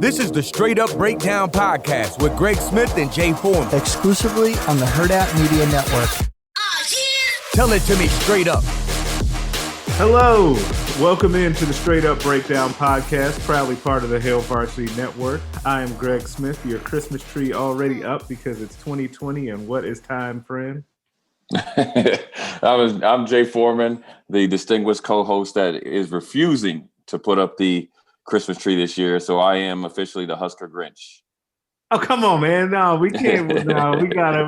This is the Straight Up Breakdown Podcast with Greg Smith and Jay Foreman. Exclusively on the Hurrdat Media Network. Tell it to me straight up. Hello. Welcome into the Straight Up Breakdown Podcast, proudly part of the Hail Varsity Network. I am Greg Smith, your Christmas tree already up because it's 2020, and what is time, friend? I'm Jay Foreman, the distinguished co-host that is refusing to put up the Christmas tree this year. So I am officially the Husker Grinch. Oh, come on, man. No, we can't. No, we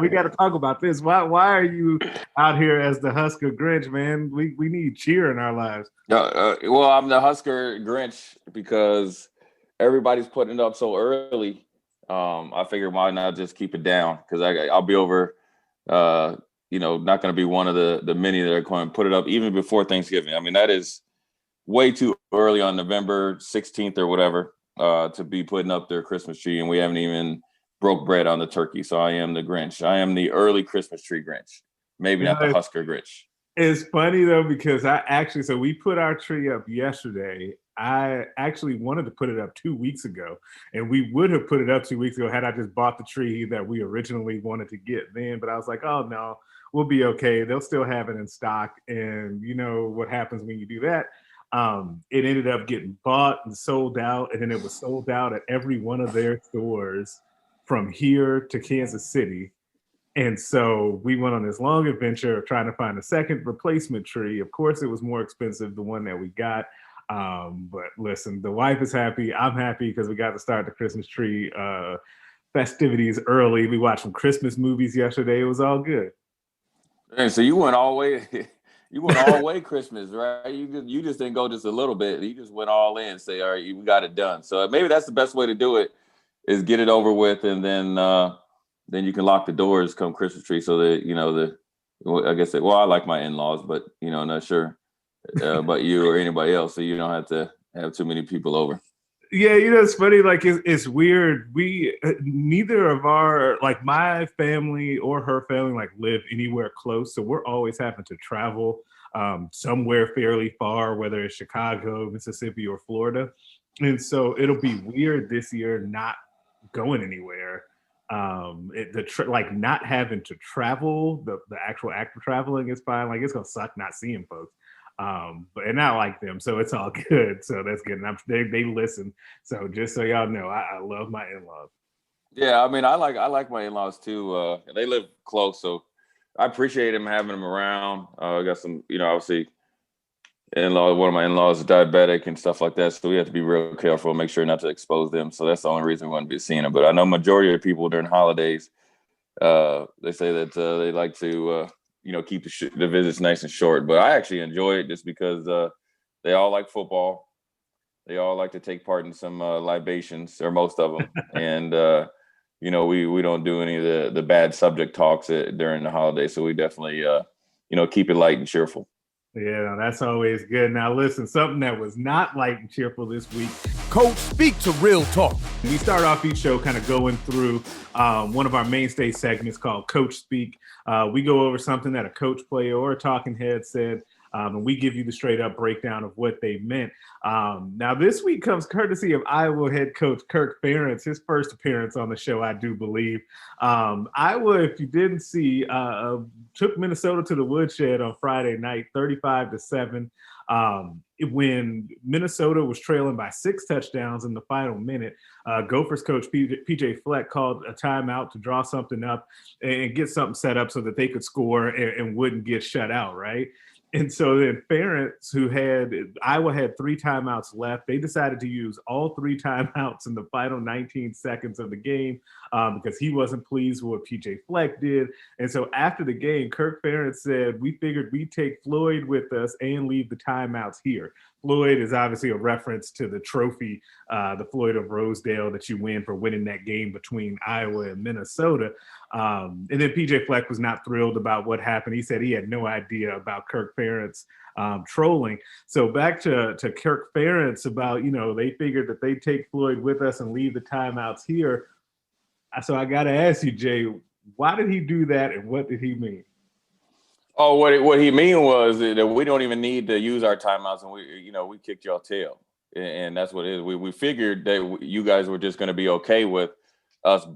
gotta talk about this. Why are you out here as the Husker Grinch, man? We need cheer in our lives. Well, I'm the Husker Grinch because everybody's putting it up so early. I figured why not just keep it down, because I'll be over, not going to be one of the many that are going to put it up even before Thanksgiving. I mean, that is way too early on November 16th or whatever to be putting up their Christmas tree, and we haven't even broke bread on the turkey. So I am the Grinch. I am the early Christmas tree Grinch. Maybe not the Husker Grinch. It's funny though, because so we put our tree up yesterday. I actually wanted to put it up 2 weeks ago, and we would have put it up 2 weeks ago had I just bought the tree that we originally wanted to get then. But I was like, oh no, we'll be okay. They'll still have it in stock. And you know what happens when you do that? It ended up getting bought and sold out, and then it was sold out at every one of their stores from here to Kansas City. And so we went on this long adventure of trying to find a second replacement tree. Of course, it was more expensive, the one that we got. But listen, the wife is happy. I'm happy because we got to start the Christmas tree festivities early. We watched some Christmas movies yesterday. It was all good. And so you went all the way. You went all the way Christmas, right? You just didn't go just a little bit. You just went all in and say, all right, we got it done. So maybe that's the best way to do it, is get it over with, and then you can lock the doors come Christmas tree, so that, I like my in-laws, but, not sure about you or anybody else, so you don't have to have too many people over. Yeah, it's funny. Like, it's weird. We neither of our, like, my family or her family, like, live anywhere close. So we're always having to travel somewhere fairly far, whether it's Chicago, Mississippi, or Florida. And so it'll be weird this year not going anywhere. Not having to travel, the actual act of traveling is fine. Like, it's gonna suck not seeing folks. And I like them, so it's all good. So that's good. And they listen. So just so y'all know, I love my in-laws. Yeah, I mean, I like my in-laws too. They live close, so I appreciate them having them around. I got some, obviously, in-law. One of my in-laws is diabetic and stuff like that, so we have to be real careful, make sure not to expose them. So that's the only reason we want to be seeing them. But I know majority of people during holidays, they say that they like to. Keep the visits nice and short. But I actually enjoy it just because they all like football. They all like to take part in some libations, or most of them. And, we don't do any of the bad subject talks during the holidays. So we definitely, keep it light and cheerful. Yeah, that's always good. Now, listen, something that was not light and cheerful this week. Coach, speak to real talk. We start off each show kind of going through one of our mainstay segments called Coach Speak. We go over something that a coach, player, or a talking head said, and we give you the straight up breakdown of what they meant. Now, this week comes courtesy of Iowa head coach Kirk Ferentz, his first appearance on the show, I do believe. Iowa, if you didn't see, took Minnesota to the woodshed on Friday night, 35-7. When Minnesota was trailing by 6 touchdowns in the final minute, Gophers coach PJ Fleck called a timeout to draw something up and get something set up so that they could score and wouldn't get shut out, right? And so then Ferentz, Iowa had 3 timeouts left. They decided to use all 3 timeouts in the final 19 seconds of the game because he wasn't pleased with what PJ Fleck did. And so after the game, Kirk Ferentz said, we figured we'd take Floyd with us and leave the timeouts here. Floyd is obviously a reference to the trophy, the Floyd of Rosedale that you win for winning that game between Iowa and Minnesota. And then PJ Fleck was not thrilled about what happened. He said he had no idea about Kirk Ferentz trolling. So back to Kirk Ferentz about, they figured that they'd take Floyd with us and leave the timeouts here. So I got to ask you, Jay, why did he do that and what did he mean? Oh, what he mean was that we don't even need to use our timeouts, and we kicked y'all tail. and that's what it is. We figured that you guys were just going to be okay with us,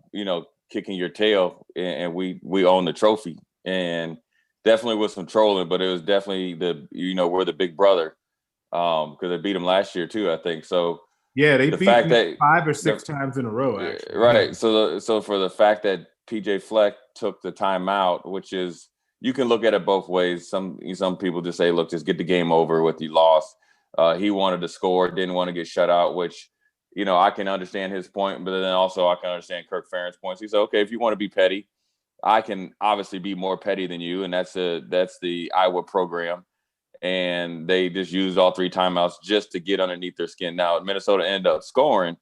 kicking your tail, and we own the trophy, and definitely with some trolling, but it was definitely we're the big brother, because they beat them last year too, I think. So yeah, they the beat fact me that 5 or 6 times in a row, actually. right. Yeah. So for the fact that PJ Fleck took the timeout, which is, you can look at it both ways. Some people just say, look, just get the game over with, you lost. He wanted to score, didn't want to get shut out, which, I can understand his point, but then also I can understand Kirk Ferentz' points. He said, okay, if you want to be petty, I can obviously be more petty than you, and that's the Iowa program. And they just used all 3 timeouts just to get underneath their skin. Now, Minnesota ended up scoring,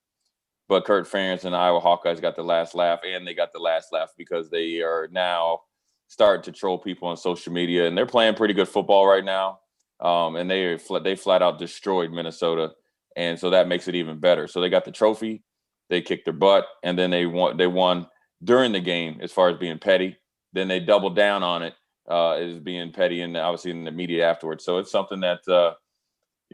but Kirk Ferentz and the Iowa Hawkeyes got the last laugh, and they got the last laugh because they are now starting to troll people on social media, and they're playing pretty good football right now. And they flat out destroyed Minnesota, and so that makes it even better. So they got the trophy, they kicked their butt, and then they won during the game as far as being petty. Then they doubled down on it as being petty, and obviously in the media afterwards. So it's something that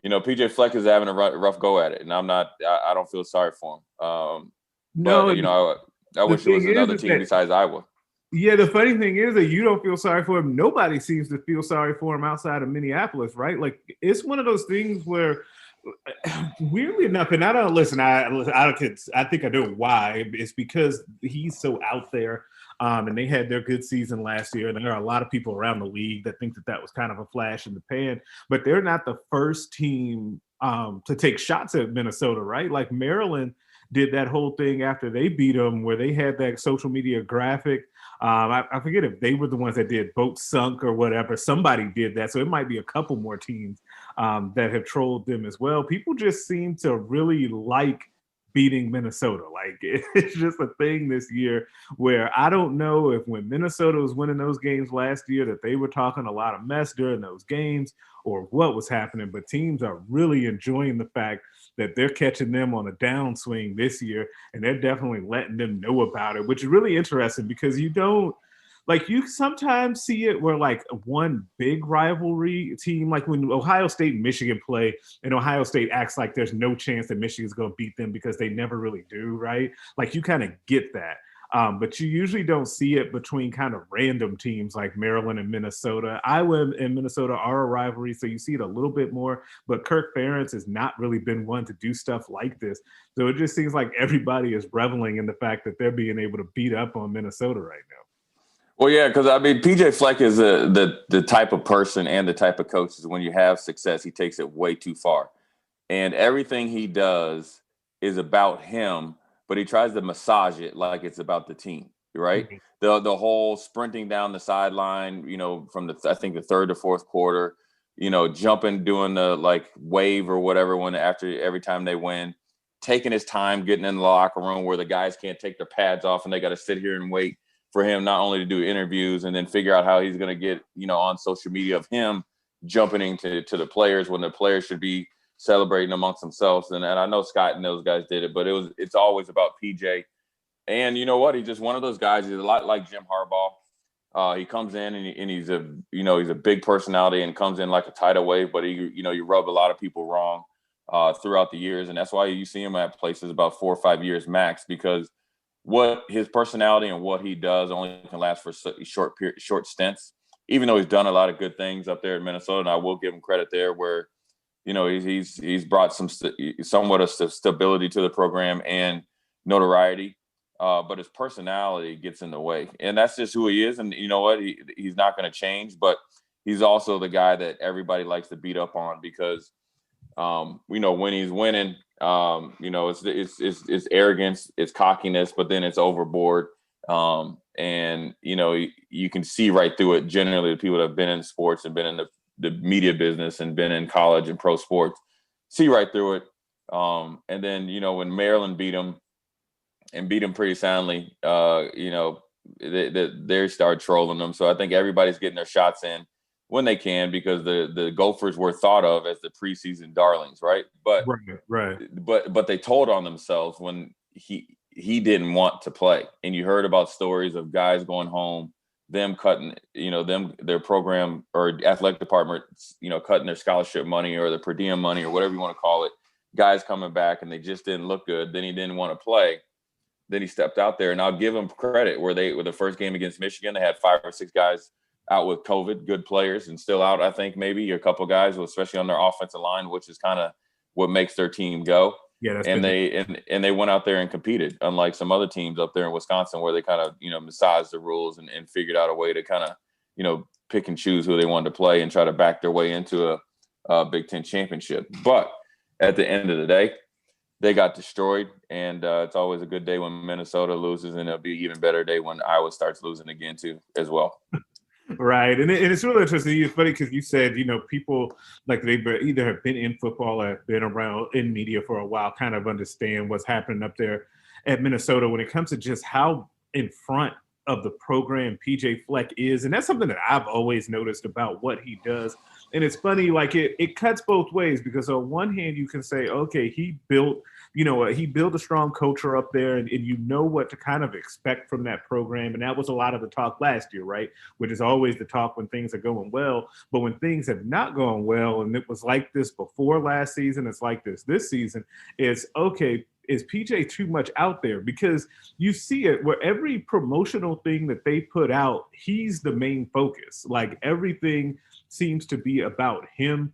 PJ Fleck is having a rough go at it, and I don't feel sorry for him. No, but I wish it was another team besides Iowa. Yeah, the funny thing is that you don't feel sorry for him. Nobody seems to feel sorry for him outside of Minneapolis, right? Like, it's one of those things where, weirdly enough, and I don't listen. I think I know why. It's because he's so out there, and they had their good season last year. And there are a lot of people around the league that think that was kind of a flash in the pan. But they're not the first team to take shots at Minnesota, right? Like, Maryland did that whole thing after they beat them, where they had that social media graphic. I forget if they were the ones that did boat sunk or whatever. Somebody did that. So it might be a couple more teams that have trolled them as well. People just seem to really like beating Minnesota. Like, it's just a thing this year where I don't know if when Minnesota was winning those games last year that they were talking a lot of mess during those games or what was happening, but teams are really enjoying the fact that they're catching them on a downswing this year, and they're definitely letting them know about it, which is really interesting because you sometimes see it where like one big rivalry team, like when Ohio State and Michigan play, and Ohio State acts like there's no chance that Michigan's going to beat them because they never really do, right? Like, you kind of get that. But you usually don't see it between kind of random teams like Maryland and Minnesota. Iowa and Minnesota are a rivalry, so you see it a little bit more. But Kirk Ferentz has not really been one to do stuff like this. So it just seems like everybody is reveling in the fact that they're being able to beat up on Minnesota right now. Well, yeah, because PJ Fleck is the type of person and the type of coach is when you have success, he takes it way too far. And everything he does is about him, but he tries to massage it like it's about the team, right? Mm-hmm. The whole sprinting down the sideline, from I think the third to fourth quarter, jumping, doing the like wave or whatever after every time they win, taking his time, getting in the locker room where the guys can't take their pads off and they got to sit here and wait for him not only to do interviews and then figure out how he's going to get, on social media of him jumping into the players when the players should be celebrating amongst themselves. And I know Scott and those guys did it, but it's always about PJ. And you know what? He's just one of those guys. He's a lot like Jim Harbaugh. He comes in and he's a big personality and comes in like a tidal wave, but you rub a lot of people wrong throughout the years. And that's why you see him at places about 4 or 5 years max, because what his personality and what he does only can last for short stints, even though he's done a lot of good things up there in Minnesota. And I will give him credit there where, he's brought somewhat of stability to the program and notoriety, but his personality gets in the way, and that's just who he is. And you know what, he's not going to change, but he's also the guy that everybody likes to beat up on because, when he's winning, it's arrogance, it's cockiness, but then it's overboard. And you can see right through it. Generally, the people that have been in sports and been in the media business and been in college and pro sports see right through it. And then, when Maryland beat him pretty soundly, they start trolling them. So I think everybody's getting their shots in when they can, because the Gophers were thought of as the preseason darlings, right? But right. But they told on themselves when he didn't want to play. And you heard about stories of guys going home, them cutting, their program or athletic department, cutting their scholarship money or the per diem money or whatever you want to call it, guys coming back and they just didn't look good. Then he didn't want to play. Then he stepped out there, and I'll give him credit where they, with the first game against Michigan, they had 5 or 6 guys out with COVID, good players, and still out, I think, maybe a couple guys, especially on their offensive line, which is kind of what makes their team go. Yeah, that's and they went out there and competed, unlike some other teams up there in Wisconsin where they kind of, massaged the rules and figured out a way to kind of, pick and choose who they wanted to play and try to back their way into a Big Ten championship. But at the end of the day, they got destroyed, and it's always a good day when Minnesota loses, and it'll be an even better day when Iowa starts losing again too, as well. Right, and it's really interesting. It's funny because you said, people like they either have been in football or have been around in media for a while, kind of understand what's happening up there at Minnesota when it comes to just how in front of the program PJ Fleck is, and that's something that I've always noticed about what he does. And it's funny, like it cuts both ways, because on one hand you can say, okay, he built a strong culture up there, and you know what to kind of expect from that program. And that was a lot of the talk last year, right? Which is always the talk when things are going well. But when things have not gone well, and it was like this before last season, it's like this season, it's okay, is PJ too much out there? Because you see it where every promotional thing that they put out, he's the main focus. Like everything seems to be about him.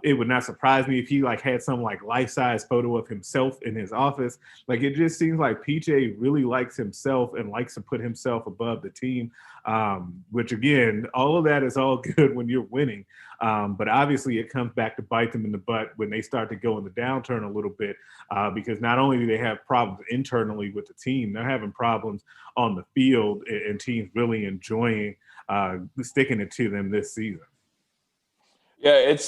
It would not surprise me if he had some life-size photo of himself in his office. It just seems like PJ really likes himself and likes to put himself above the team, which again, all of that is all good when you're winning. But obviously it comes back to bite them in the butt when they start to go in the downturn a little bit, because not only do they have problems internally with the team, they're having problems on the field, and teams really enjoying sticking it to them this season. Yeah, it's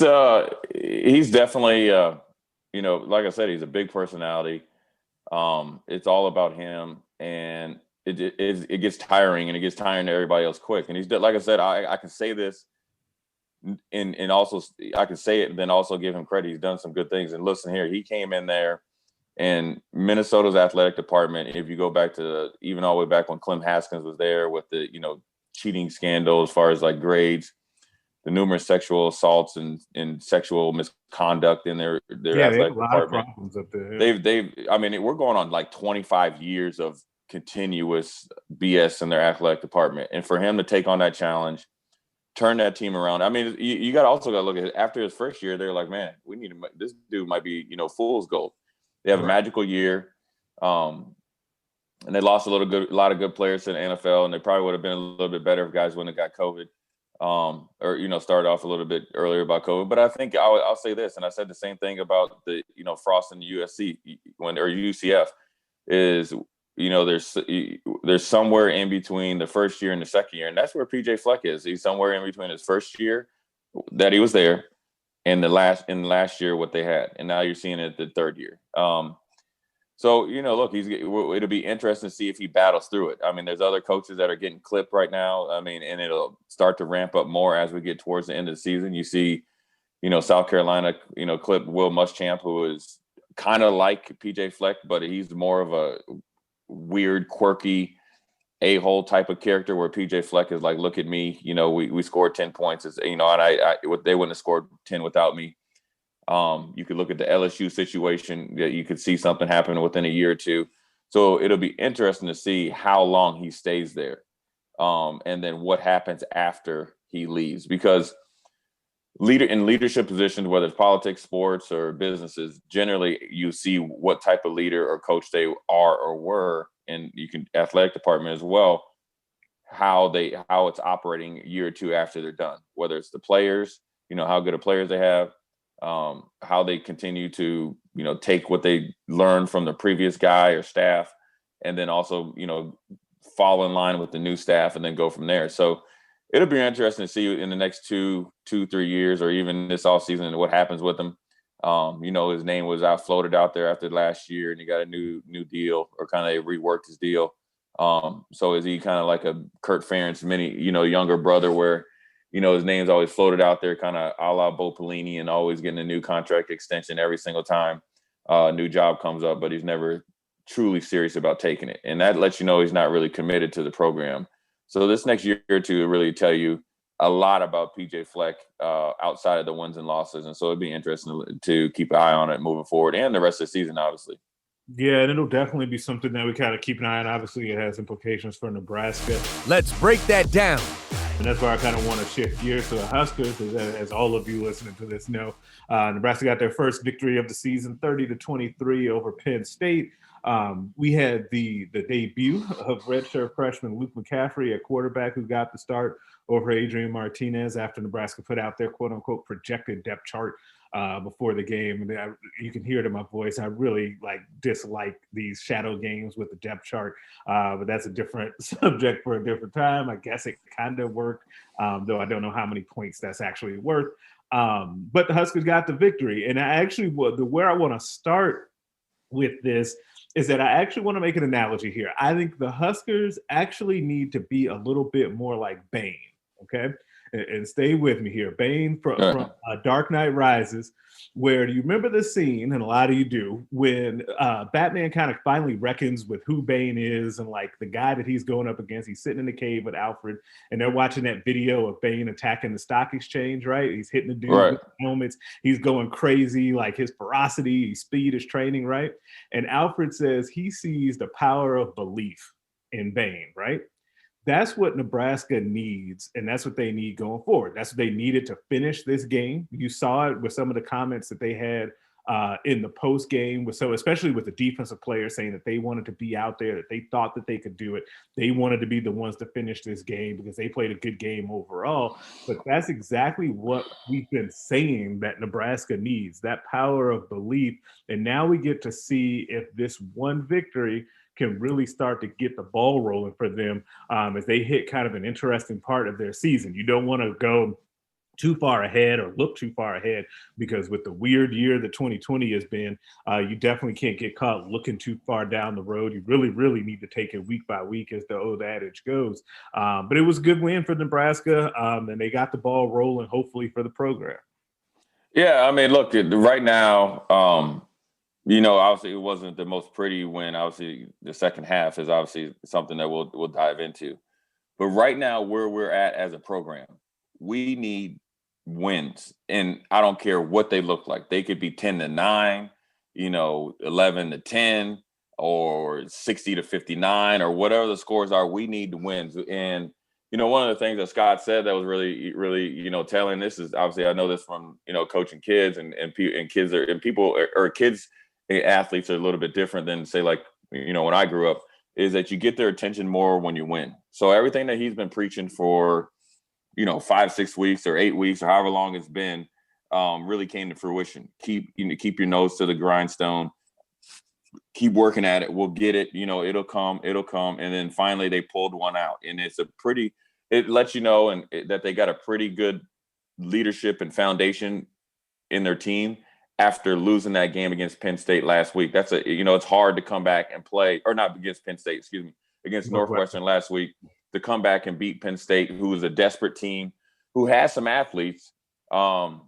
he's definitely like I said, he's a big personality. It's all about him, and it gets tiring, and it gets tiring to everybody else quick. And he's, like I said, I can say this, and also I can say it, and then also give him credit. He's done some good things. And listen here, he came in there, and Minnesota's athletic department, if you go back to even all the way back when Clem Haskins was there with the cheating scandal as far as grades, the numerous sexual assaults and sexual misconduct in their athletic department. Up there. We're going on 25 years of continuous BS in their athletic department. And for him to take on that challenge, turn that team around. You got to look at it. After his first year, they're like, man, this dude might be, fool's gold. They have a magical year. And they lost a lot of good players to the NFL, and they probably would have been a little bit better if guys wouldn't have got COVID. Or started off a little bit earlier about COVID. But I think I'll say this, and I said the same thing about the Frost and USC or UCF is there's somewhere in between the first year and the second year, and that's where PJ Fleck is. He's somewhere in between his first year that he was there and the last year what they had, and now you're seeing it the third year. So, look, it'll be interesting to see if he battles through it. There's other coaches that are getting clipped right now. And it'll start to ramp up more as we get towards the end of the season. You see, South Carolina, clip Will Muschamp, who is kind of like PJ Fleck, but he's more of a weird, quirky, a-hole type of character, where PJ Fleck is like, look at me, we scored 10 points, and they wouldn't have scored 10 without me. You could look at the LSU situation, that you could see something happen within a year or two. So it'll be interesting to see how long he stays there. And then what happens after he leaves, because in leadership positions, whether it's politics, sports, or businesses, generally you see what type of leader or coach they are or were, and you can athletic department as well, how it's operating a year or two after they're done, whether it's the players, how good of players they have, how they continue to, take what they learned from the previous guy or staff, and then also, fall in line with the new staff and then go from there. So it'll be interesting to see in the next 2-3 years, or even this off season, what happens with him. His name was floated out there after last year, and he got a new deal, or kind of reworked his deal. So is he kind of like a Kurt Ferentz mini, younger brother, where his name's always floated out there, kind of a la Bo Pelini, and always getting a new contract extension every single time a new job comes up, but he's never truly serious about taking it. And that lets you know he's not really committed to the program. So this next year or two will really tell you, a lot about PJ Fleck outside of the wins and losses. And so it'd be interesting to keep an eye on it moving forward and the rest of the season, obviously. Yeah, and it'll definitely be something that we kind of keep an eye on. Obviously, it has implications for Nebraska. Let's break that down. And that's why I kind of want to shift gears to the Huskers, as all of you listening to this know. Nebraska got their first victory of the season, 30-23 over Penn State. We had the debut of redshirt freshman Luke McCaffrey, a quarterback who got the start over Adrian Martinez after Nebraska put out their quote-unquote projected depth chart before the game. And you can hear it in my voice. I really dislike these shadow games with the depth chart, but that's a different subject for a different time. I guess it kind of worked, though I don't know how many points that's actually worth. But the Huskers got the victory. And I actually, where I want to start with this is that I actually want to make an analogy here. I think the Huskers actually need to be a little bit more like Bane, okay? And stay with me here. Bane from Dark Knight Rises, where do you remember the scene, and a lot of you do, when Batman kind of finally reckons with who Bane is and the guy that he's going up against. He's sitting in the cave with Alfred, and they're watching that video of Bane attacking the stock exchange, right? He's hitting the dude with helmets. He's going crazy, his ferocity, his speed, his training, right? And Alfred says he sees the power of belief in Bane, right? That's what Nebraska needs, and that's what they need going forward. That's what they needed to finish this game. You saw it with some of the comments that they had in the post game, especially with the defensive players saying that they wanted to be out there, that they thought that they could do it. They wanted to be the ones to finish this game because they played a good game overall. But that's exactly what we've been saying that Nebraska needs, that power of belief. And now we get to see if this one victory can really start to get the ball rolling for them as they hit kind of an interesting part of their season. You don't want to go too far ahead or look too far ahead, because with the weird year that 2020 has been, you definitely can't get caught looking too far down the road. You really, really need to take it week by week, as the old adage goes. But it was a good win for Nebraska, and they got the ball rolling, hopefully, for the program. Yeah, I mean, look, right now, obviously it wasn't the most pretty win. Obviously, the second half is obviously something that we'll dive into. But right now, where we're at as a program, we need wins. And I don't care what they look like. They could be 10-9, 11-10, or 60-59, or whatever the scores are. We need wins. And one of the things that Scott said that was really, really, telling, this is obviously, I know this from, coaching kids and kids and people or kids. Athletes are a little bit different than, say, when I grew up, is that you get their attention more when you win. So everything that he's been preaching for, 5-6 weeks or 8 weeks or however long it's been, really came to fruition. Keep your nose to the grindstone. Keep working at it. We'll get it. It'll come. And then finally they pulled one out. And it lets you know that they got a pretty good leadership and foundation in their team after losing that game against Penn State last week. That's it's hard to come back and play, or not against Penn State, against Northwestern last week, to come back and beat Penn State, who is a desperate team, who has some athletes, and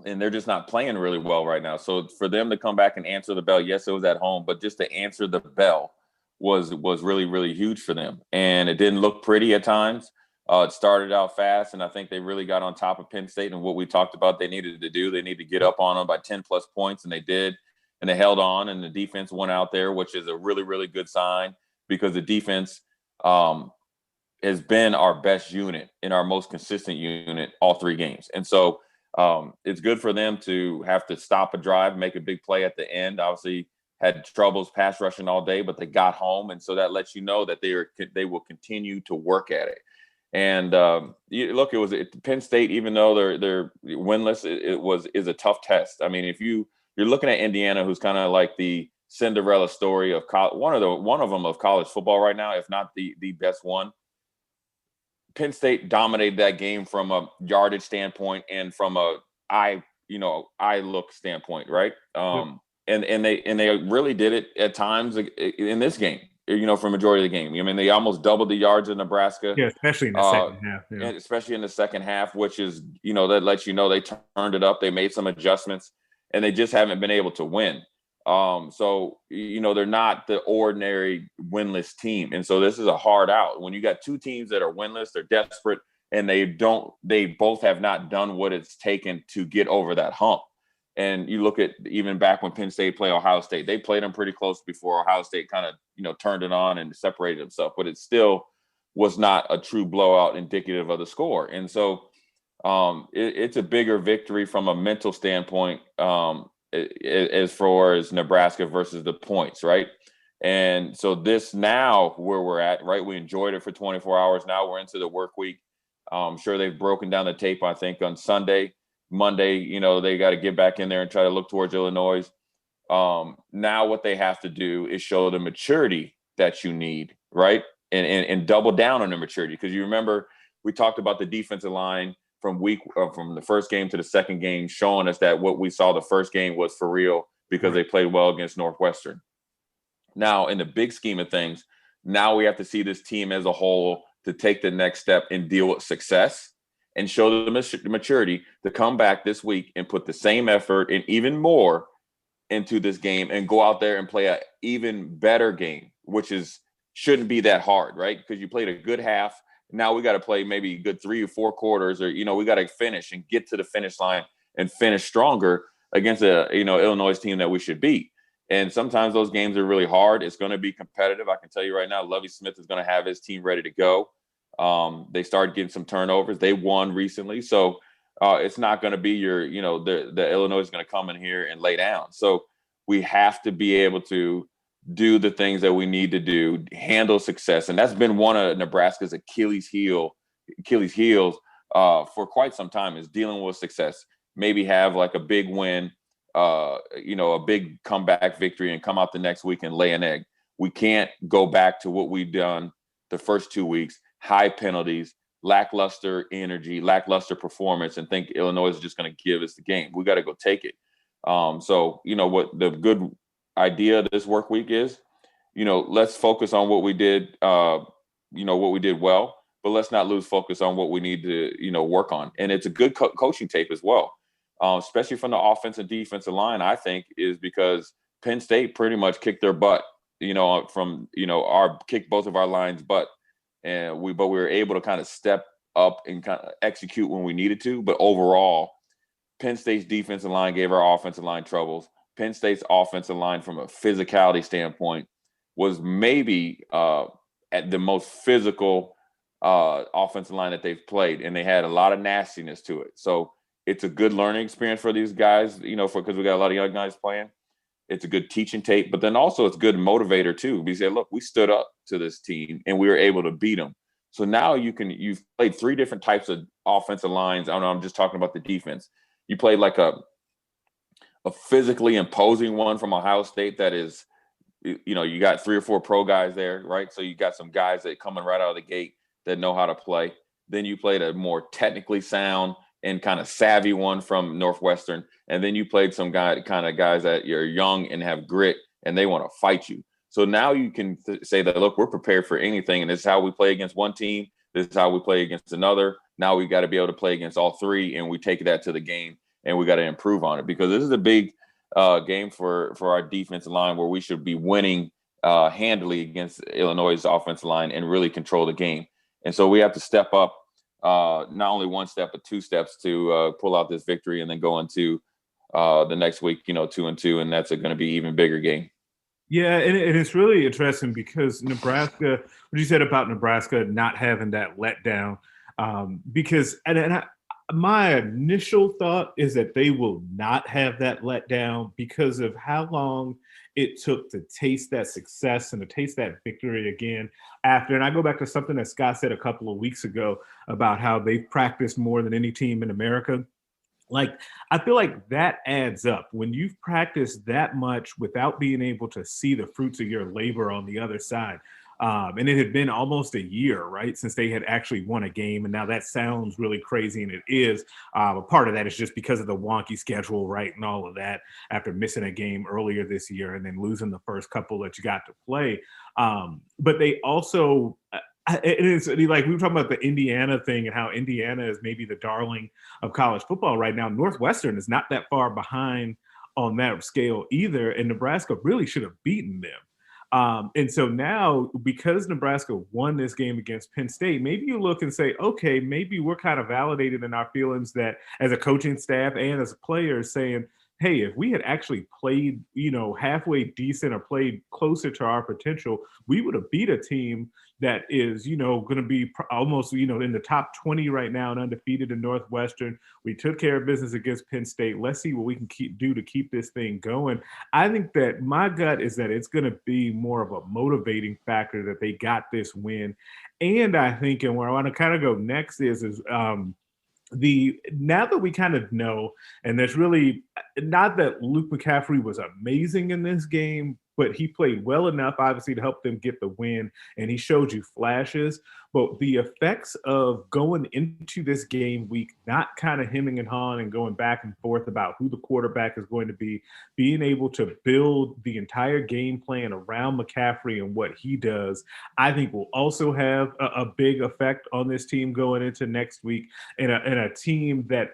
they're just not playing really well right now. So for them to come back and answer the bell, yes, it was at home, but just to answer the bell was really, really huge for them. And it didn't look pretty at times. It started out fast, and I think they really got on top of Penn State and what we talked about they needed to do. They needed to get up on them by 10-plus points, and they did. And they held on, and the defense went out there, which is a really, really good sign, because the defense has been our best unit and our most consistent unit all 3 games. And so it's good for them to have to stop a drive, make a big play at the end. Obviously had troubles pass rushing all day, but they got home. And so that lets you know that they will continue to work at it. And look, Penn State, even though they're winless, is a tough test. I mean, if you're looking at Indiana, who's kind of like the Cinderella story of one of them of college football right now, if not the best one. Penn State dominated that game from a yardage standpoint and from a eye look standpoint, right? And they really did it at times in this game. For majority of the game. I mean, they almost doubled the yards in Nebraska. Yeah, especially in the second half. Yeah. And especially in the second half, which is, that lets you know they turned it up. They made some adjustments, and they just haven't been able to win. So, they're not the ordinary winless team. And so this is a hard out. When you got 2 teams that are winless, they're desperate, and they both have not done what it's taken to get over that hump. And you look at even back when Penn State played Ohio State, they played them pretty close before Ohio State kind of, turned it on and separated themselves, but it still was not a true blowout indicative of the score. And so it's a bigger victory from a mental standpoint as far as Nebraska versus the points, right? And so this now where we're at, right, we enjoyed it for 24 hours. Now we're into the work week. I'm sure they've broken down the tape, I think, on Sunday. Monday, they got to get back in there and try to look towards Illinois. Now what they have to do is show the maturity that you need, right? And double down on the maturity. Because you remember we talked about the defensive line from the first game to the second game, showing us that what we saw the first game was for real because they played well against Northwestern. Now, in the big scheme of things, now we have to see this team as a whole to take the next step and deal with success and show the maturity to come back this week and put the same effort and even more into this game and go out there and play an even better game, which shouldn't be that hard, right? Because you played a good half. Now we got to play maybe a good 3 or 4 quarters, or, we got to finish and get to the finish line and finish stronger against a, Illinois team that we should beat. And sometimes those games are really hard. It's going to be competitive. I can tell you right now, Lovie Smith is going to have his team ready to go. They started getting some turnovers. They won recently. So it's not going to be the Illinois is going to come in here and lay down. So we have to be able to do the things that we need to do, handle success. And that's been one of Nebraska's Achilles heels for quite some time, is dealing with success. Maybe have like a big win, a big comeback victory and come out the next week and lay an egg. We can't go back to what we've done the first 2 weeks, high penalties, lackluster energy, lackluster performance, and think Illinois is just going to give us the game. We got to go take it. So, what the good idea of this work week is, let's focus on what we did, what we did well, but let's not lose focus on what we need to, work on. And it's a good coaching tape as well, especially from the offense and defensive line, I think, is because Penn State pretty much kicked their butt, kicked both of our lines' butt. And we were able to kind of step up and kind of execute when we needed to. But overall, Penn State's defensive line gave our offensive line troubles. Penn State's offensive line, from a physicality standpoint, was maybe at the most physical offensive line that they've played, and they had a lot of nastiness to it. So it's a good learning experience for these guys, because we got a lot of young guys playing. It's a good teaching tape, but then also it's a good motivator too. We said, look, we stood up to this team and we were able to beat them. So now you've played 3 different types of offensive lines. I don't know, I'm just talking about the defense. You played like a physically imposing one from Ohio State that is, you got 3 or 4 pro guys there, right? So you got some guys that coming right out of the gate that know how to play. Then you played a more technically sound and kind of savvy one from Northwestern. And then you played some guys that you're young and have grit and they want to fight you. So now you can say that, look, we're prepared for anything. And this is how we play against one team. This is how we play against another. Now we got to be able to play against all 3, and we take that to the game and we got to improve on it, because this is a big game for our defensive line where we should be winning handily against Illinois' offensive line and really control the game. And so we have to step up. Not only 1 step, but 2 steps to pull out this victory and then go into the next week, 2-2, and that's going to be even bigger game. Yeah, and it's really interesting because Nebraska, what you said about Nebraska not having that letdown, because my initial thought is that they will not have that letdown because of how long it took to taste that success and to taste that victory again after. And I go back to something that Scott said a couple of weeks ago about how they've practiced more than any team in America. Like, I feel like that adds up when you've practiced that much without being able to see the fruits of your labor on the other side. And it had been almost a year, right, since they had actually won a game. And now that sounds really crazy, and it is. A part of that is just because of the wonky schedule, right, and all of that, after missing a game earlier this year and then losing the first couple that you got to play. But they also it's like we were talking about the Indiana thing and how Indiana is maybe the darling of college football right now. Northwestern is not that far behind on that scale either, and Nebraska really should have beaten them. And so now, because Nebraska won this game against Penn State, maybe you look and say, okay, maybe we're kind of validated in our feelings that as a coaching staff and as players saying, hey, if we had actually played, halfway decent or played closer to our potential, we would have beat a team that is, going to be almost, in the top 20 right now and undefeated in Northwestern. We took care of business against Penn State. Let's see what we can do to keep this thing going. I think that my gut is that it's going to be more of a motivating factor that they got this win. And I think, and where I want to kind of go next is now that we kind of know, and there's really not that Luke McCaffrey was amazing in this game, but he played well enough, obviously, to help them get the win, and he showed you flashes. But the effects of going into this game week, not kind of hemming and hawing and going back and forth about who the quarterback is going to be, being able to build the entire game plan around McCaffrey and what he does, I think will also have a big effect on this team going into next week. And a team that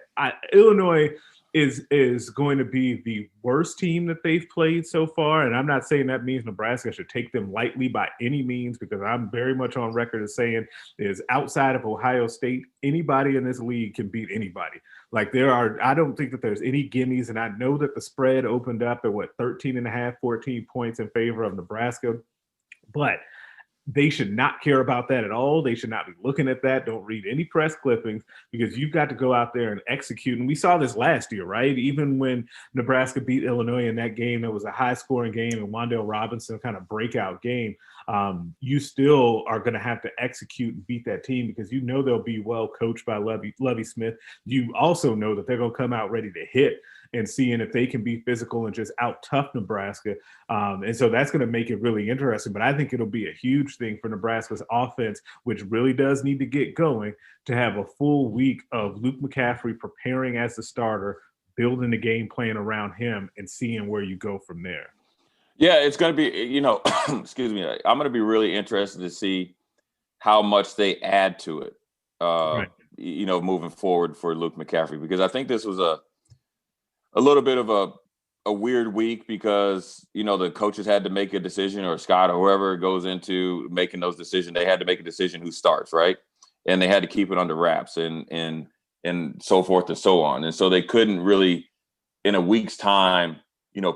Illinois is going to be the worst team that they've played so far. And I'm not saying that means Nebraska should take them lightly by any means, because I'm very much on record as saying is outside of Ohio State, anybody in this league can beat anybody. Like I don't think that there's any gimmies. And I know that the spread opened up at 13.5, 14 points in favor of Nebraska, but they should not care about that at all. They should not be looking at that. Don't read any press clippings, because you've got to go out there and execute. And we saw this last year, right? Even when Nebraska beat Illinois in that game, it was a high-scoring game and Wan'Dale Robinson kind of breakout game. You still are going to have to execute and beat that team, because they'll be well coached by Lovie Smith. You also know that they're going to come out ready to hit and seeing if they can be physical and just out tough Nebraska. And so that's going to make it really interesting. But I think it'll be a huge thing for Nebraska's offense, which really does need to get going, to have a full week of Luke McCaffrey preparing as the starter, building the game plan around him, and seeing where you go from there. Yeah, it's going to be, excuse me, I'm going to be really interested to see how much they add to it, Right. Moving forward for Luke McCaffrey, because I think this was a little bit of a weird week, because, the coaches had to make a decision, or Scott or whoever goes into making those decisions, they had to make a decision who starts, right? And they had to keep it under wraps and so forth and so on. And so they couldn't really, in a week's time,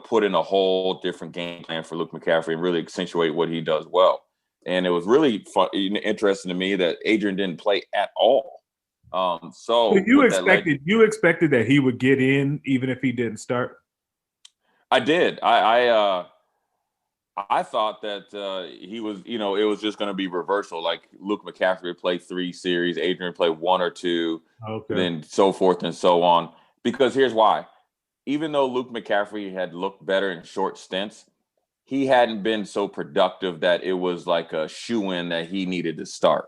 put in a whole different game plan for Luke McCaffrey and really accentuate what he does well. And it was really fun, interesting to me that Adrian didn't play at all. So you expected that he would get in even if he didn't start? I did. I thought that he was, it was just going to be reversal. Like Luke McCaffrey would play 3 series, Adrian would play 1 or 2, then so forth and so on. Because here's why. Even though Luke McCaffrey had looked better in short stints, he hadn't been so productive that it was like a shoo-in that he needed to start.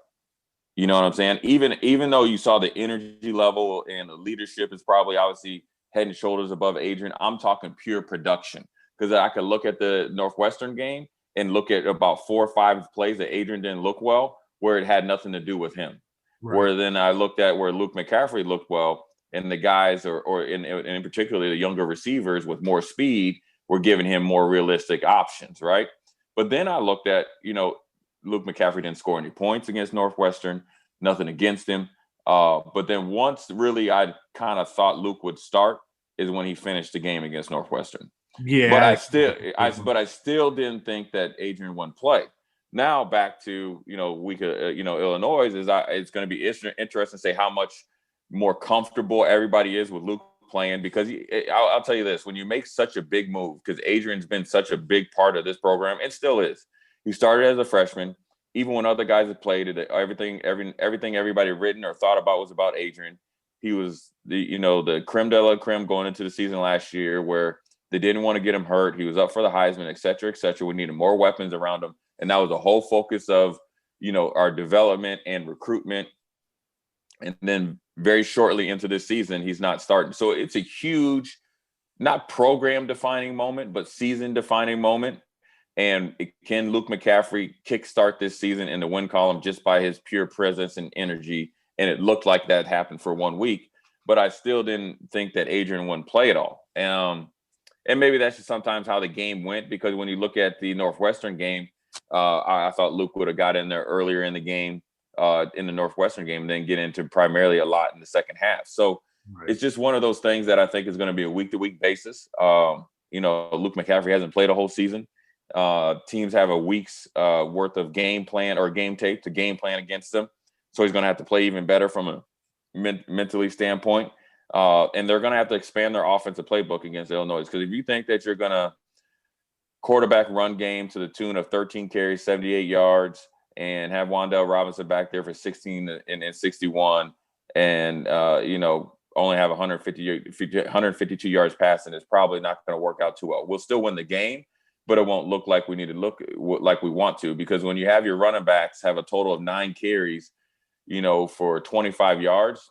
You know what I'm saying? Even though you saw the energy level and the leadership is probably obviously head and shoulders above Adrian, I'm talking pure production. Because I could look at the Northwestern game and look at about 4 or 5 plays that Adrian didn't look well, where it had nothing to do with him. Right. Where then I looked at where Luke McCaffrey looked well, and the guys, or in particular the younger receivers with more speed, were giving him more realistic options, right? But then I looked at, Luke McCaffrey didn't score any points against Northwestern, nothing against him. But then once really I kind of thought Luke would start is when he finished the game against Northwestern. Yeah. But I still didn't think that Adrian wouldn't play. Now back to, Illinois it's going to be interesting to say how much more comfortable everybody is with Luke playing, because I'll tell you this, when you make such a big move, because Adrian's been such a big part of this program and still is. He started as a freshman, even when other guys had played it, everything everybody written or thought about was about Adrian. He was the creme de la creme going into the season last year, where they didn't want to get him hurt. He was up for the Heisman, et cetera, et cetera. We needed more weapons around him. And that was the whole focus of, our development and recruitment. And then very shortly into this season, he's not starting. So it's a huge, not program defining moment, but season defining moment. And can Luke McCaffrey kickstart this season in the win column just by his pure presence and energy? And it looked like that happened for 1 week, but I still didn't think that Adrian wouldn't play at all. and maybe that's just sometimes how the game went, because when you look at the Northwestern game, I thought Luke would have got in there earlier in the game, in the Northwestern game, and then get into primarily a lot in the second half. So It's just one of those things that I think is going to be a week-to-week basis. Luke McCaffrey hasn't played a whole season. Teams have a week's worth of game plan or game tape to game plan against them. So he's going to have to play even better from a mentally standpoint. And they're going to have to expand their offensive playbook against Illinois. Because if you think that you're going to quarterback run game to the tune of 13 carries, 78 yards, and have Wan'Dale Robinson back there for 16 and 61, and only have 152 yards passing, is probably not going to work out too well. We'll still win the game, but it won't look like we need to look like we want to, because when you have your running backs have a total of 9 carries, for 25 yards,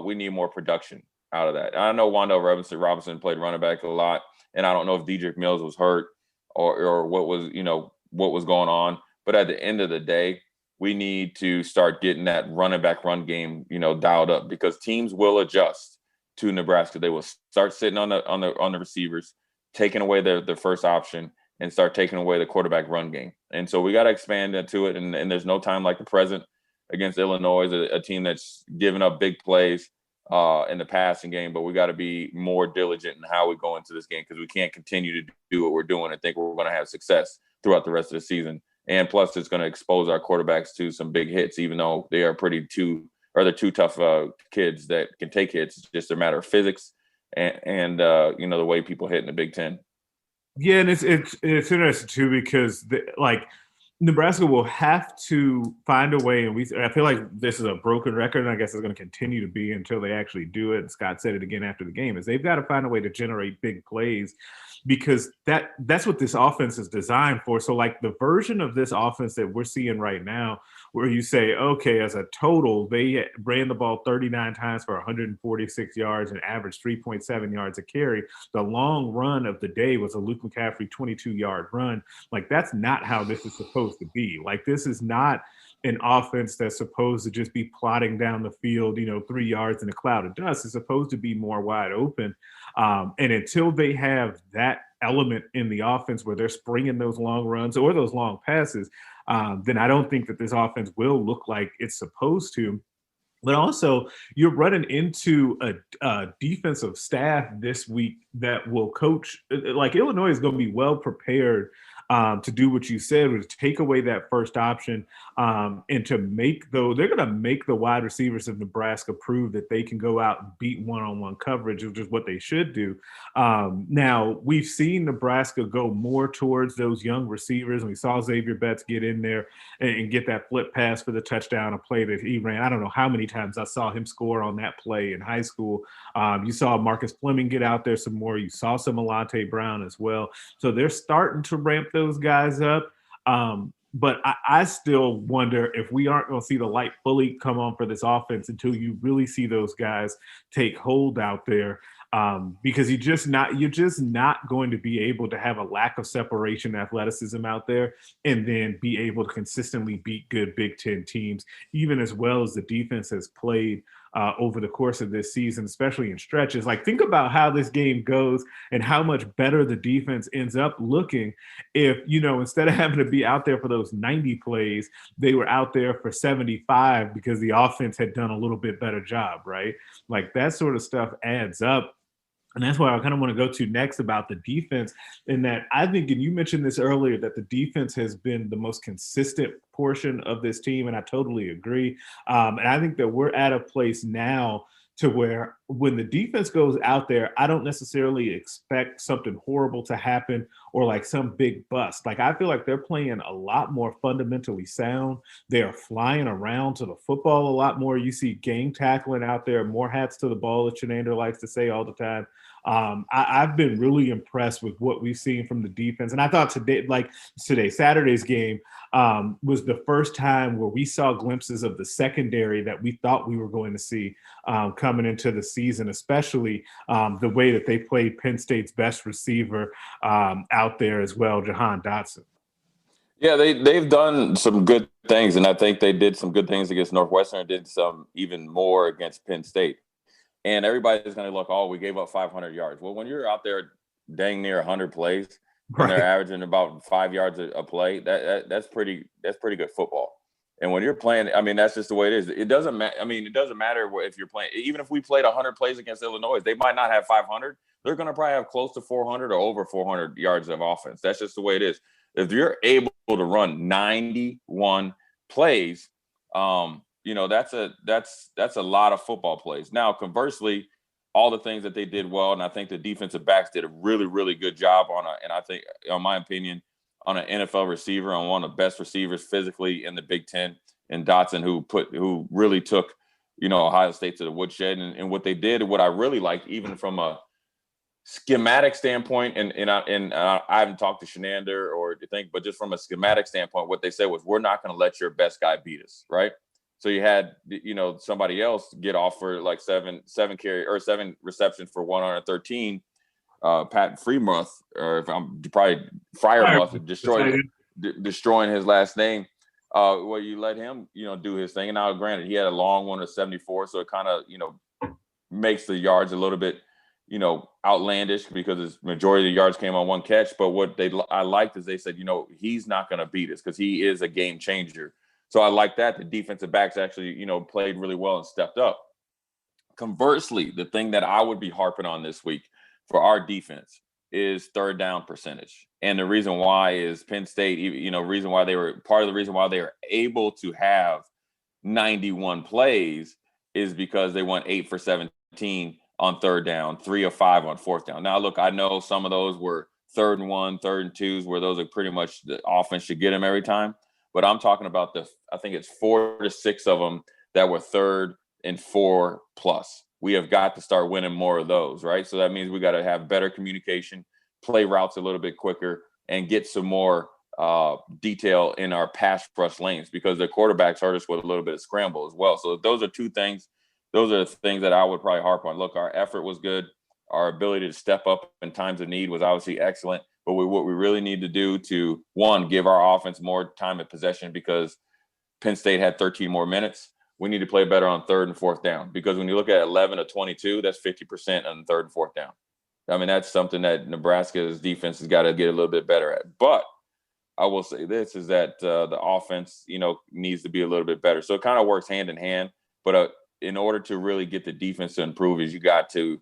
we need more production out of that. I know Wan'Dale Robinson played running back a lot, and I don't know if Dedrick Mills was hurt or what was going on. But at the end of the day, we need to start getting that running back run game, dialed up, because teams will adjust to Nebraska. They will start sitting on the receivers, taking away their first option, and start taking away the quarterback run game. And so we got to expand into it. And there's no time like the present against Illinois, a team that's given up big plays in the passing game. But we got to be more diligent in how we go into this game, because we can't continue to do what we're doing and think we're going to have success throughout the rest of the season. And plus, it's going to expose our quarterbacks to some big hits, even though they are they're two tough kids that can take hits. It's just a matter of physics and the way people hit in the Big Ten. Yeah, and it's interesting too, because Nebraska will have to find a way, and I feel like this is a broken record, and I guess it's going to continue to be until they actually do it. And Scott said it again after the game, is they've got to find a way to generate big plays, because that's what this offense is designed for. So the version of this offense that we're seeing right now, where you say, okay, as a total, they ran the ball 39 times for 146 yards and averaged 3.7 yards a carry. The long run of the day was a Luke McCaffrey 22-yard run. That's not how this is supposed to be. This is not an offense that's supposed to just be plodding down the field, 3 yards in a cloud of dust. It's supposed to be more wide open. And until they have that element in the offense where they're springing those long runs or those long passes, then I don't think that this offense will look like it's supposed to. But also, you're running into a defensive staff this week that will coach. Illinois is going to be well prepared to do what you said, was take away that first option, and to they're going to make the wide receivers of Nebraska prove that they can go out and beat one-on-one coverage, which is what they should do. Now, we've seen Nebraska go more towards those young receivers, and we saw Xavier Betts get in there and get that flip pass for the touchdown, a play that he ran. I don't know how many times I saw him score on that play in high school. You saw Marcus Fleming get out there some more. You saw some Alante Brown as well. So they're starting to ramp those guys up. But I still wonder if we aren't going to see the light fully come on for this offense until you really see those guys take hold out there. Because you're just not going to be able to have a lack of separation athleticism out there and then be able to consistently beat good Big Ten teams, even as well as the defense has played over the course of this season, especially in stretches. Think about how this game goes and how much better the defense ends up looking if, instead of having to be out there for those 90 plays, they were out there for 75 because the offense had done a little bit better job, right? That sort of stuff adds up. And that's why I kind of want to go to next about the defense, in that I think, and you mentioned this earlier, that the defense has been the most consistent portion of this team, and I totally agree. And I think that we're at a place now to where when the defense goes out there, I don't necessarily expect something horrible to happen or some big bust. I feel like they're playing a lot more fundamentally sound. They are flying around to the football a lot more. You see gang tackling out there, more hats to the ball, as Chenander likes to say all the time. I've been really impressed with what we've seen from the defense. And I thought Saturday's game was the first time where we saw glimpses of the secondary that we thought we were going to see coming into the season, especially the way that they played Penn State's best receiver out there as well, Jahan Dotson. Yeah, they've done some good things, and I think they did some good things against Northwestern and did some even more against Penn State. And everybody's going to look, we gave up 500 yards. Well, when you're out there dang near 100 plays, and Right. they're averaging about 5 yards a play. That's pretty good football. And when you're playing, I mean, that's just the way it is. It doesn't matter. I mean, it doesn't matter if you're playing. Even if we played 100 plays against Illinois, they might not have 500. They're going to probably have close to 400 or over 400 yards of offense. That's just the way it is. If you're able to run 91 plays, that's a lot of football plays. Now, conversely, all the things that they did well, and I think the defensive backs did a really, really good job and I think, in my opinion, on an NFL receiver, on one of the best receivers physically in the Big Ten, and Dotson, who really took, Ohio State to the woodshed. And what they did, what I really liked, even from a schematic standpoint, and I haven't talked to Shenander or to think, but just from a schematic standpoint, what they said was, we're not going to let your best guy beat us, right? So you had, somebody else get off for like seven receptions for 113. Pat Freemuth, or if I'm probably Fryermuth, destroying his last name. Well, you let him, do his thing. And now, granted, he had a long one of 74, so it kind of, makes the yards a little bit, outlandish, because his majority of the yards came on one catch. But what I liked is they said, he's not going to beat us because he is a game changer. So I like that. The defensive backs actually, played really well and stepped up. Conversely, the thing that I would be harping on this week for our defense is third down percentage. And the reason why is Penn State, reason why they were able to have 91 plays is because they went 8 for 17 on third down, 3 of 5 on fourth down. Now, look, I know some of those were 3rd and 1, 3rd and 2s, where those are pretty much the offense should get them every time. But I'm talking about I think it's 4 to 6 of them that were 3rd and 4 plus. We have got to start winning more of those, right? So that means we got to have better communication, play routes a little bit quicker, and get some more detail in our pass rush lanes, because the quarterbacks hurt us with a little bit of scramble as well. So those are two things. Those are the things that I would probably harp on. Look, our effort was good. Our ability to step up in times of need was obviously excellent. But what we really need to do to, one, give our offense more time at possession, because Penn State had 13 more minutes. We need to play better on 3rd and 4th down, because when you look at 11 of 22, that's 50% on 3rd and 4th down. I mean, that's something that Nebraska's defense has got to get a little bit better at. But I will say this is that the offense, needs to be a little bit better. So it kind of works hand in hand. But in order to really get the defense to improve, is you got to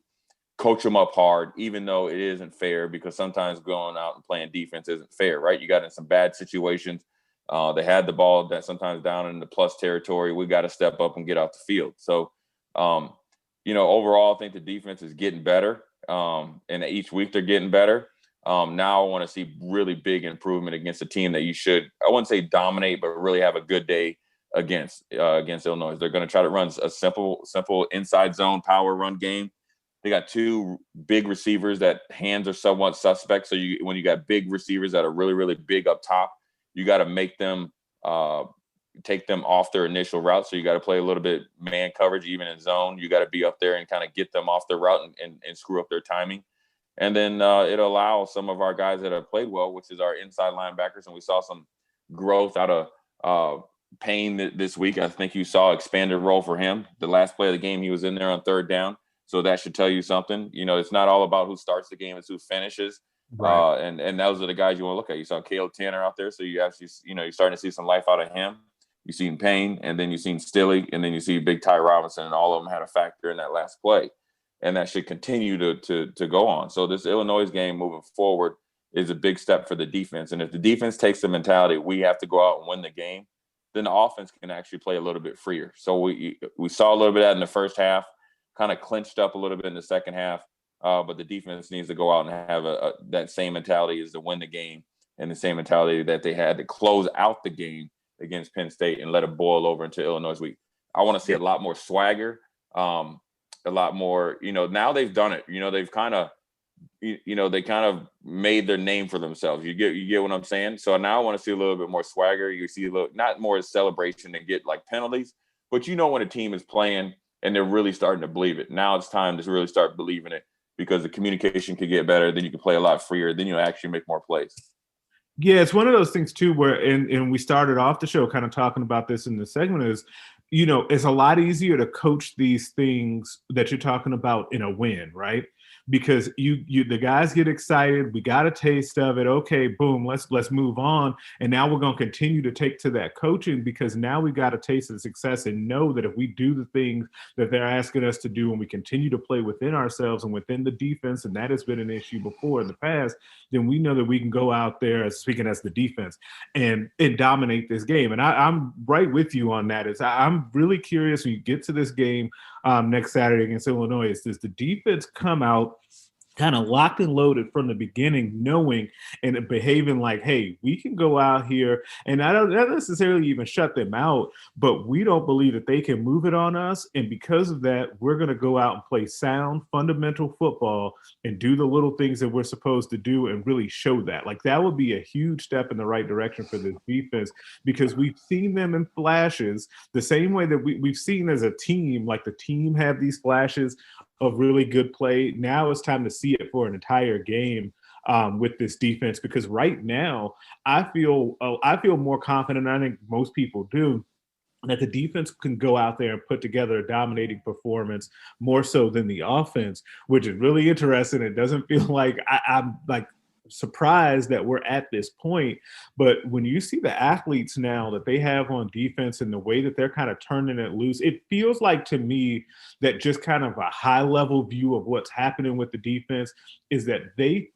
coach them up hard, even though it isn't fair, because sometimes going out and playing defense isn't fair, right? You got in some bad situations. They had the ball that sometimes down in the plus territory. We got to step up and get off the field. So, overall, I think the defense is getting better. And each week they're getting better. Now I want to see really big improvement against a team that you should, I wouldn't say dominate, but really have a good day against Illinois. They're going to try to run a simple inside zone power run game. They got 2 big receivers that hands are somewhat suspect. So when you got big receivers that are really, really big up top, you got to make them take them off their initial route. So you got to play a little bit man coverage, even in zone. You got to be up there and kind of get them off their route and screw up their timing. And then it'll allow some of our guys that have played well, which is our inside linebackers. And we saw some growth out of Payne this week. I think you saw expanded role for him. The last play of the game, he was in there on 3rd down. So that should tell you something. It's not all about who starts the game, it's who finishes. Right. And those are the guys you want to look at. You saw Caleb Tanner out there, so you actually, you're starting to see some life out of him. You've seen Payne, and then you've seen Stilley, and then you see Big Ty Robinson, and all of them had a factor in that last play. And that should continue to go on. So this Illinois game moving forward is a big step for the defense. And if the defense takes the mentality, we have to go out and win the game, then the offense can actually play a little bit freer. So we saw a little bit of that in the first half, kind of clinched up a little bit in the second half. But the defense needs to go out and have that same mentality as to win the game, and the same mentality that they had to close out the game against Penn State and let it boil over into Illinois week. I want to see a lot more swagger, a lot more, now they've done it. They've kind of, they kind of made their name for themselves. You get what I'm saying? So now I want to see a little bit more swagger. You see a little, not more celebration and get like penalties, but when a team is playing and they're really starting to believe it. Now it's time to really start believing it, because the communication could get better. Then you can play a lot freer. Then you'll actually make more plays. Yeah, it's one of those things too where, and we started off the show kind of talking about this in the segment, is, it's a lot easier to coach these things that you're talking about in a win, right? because the guys get excited. We got a taste of it. Okay, boom, let's move on. And now we're going to continue to take to that coaching, because now we got a taste of success and know that if we do the things that they're asking us to do and we continue to play within ourselves and within the defense, and that has been an issue before in the past, then we know that we can go out there, speaking as the defense, and dominate this game. And I'm right with you on that. I'm really curious when you get to this game next Saturday against Illinois, does the defense come out kind of locked and loaded from the beginning, knowing and behaving like, hey, we can go out here, and I don't necessarily even shut them out, but we don't believe that they can move it on us. And because of that, we're going to go out and play sound, fundamental football and do the little things that we're supposed to do and really show that. Like, that would be a huge step in the right direction for this defense, because we've seen them in flashes the same way that we've seen as a team, like the team have these flashes of really good play. Now it's time to see it for an entire game with this defense, because right now I feel more confident, I think most people do, that the defense can go out there and put together a dominating performance more so than the offense, which is really interesting. It doesn't feel like I'm like surprised that we're at this point, but when you see the athletes now that they have on defense and the way that they're kind of turning it loose, it feels like to me that just kind of a high level view of what's happening with the defense is that they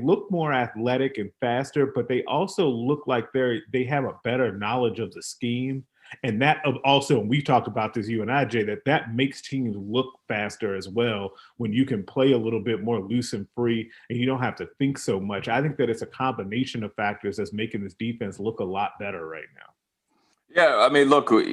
look more athletic and faster, but they also look like they have a better knowledge of the scheme. And that also, and we've talked about this, you and I, Jay, that makes teams look faster as well when you can play a little bit more loose and free and you don't have to think so much. I think that it's a combination of factors that's making this defense look a lot better right now. Yeah, I mean, look, what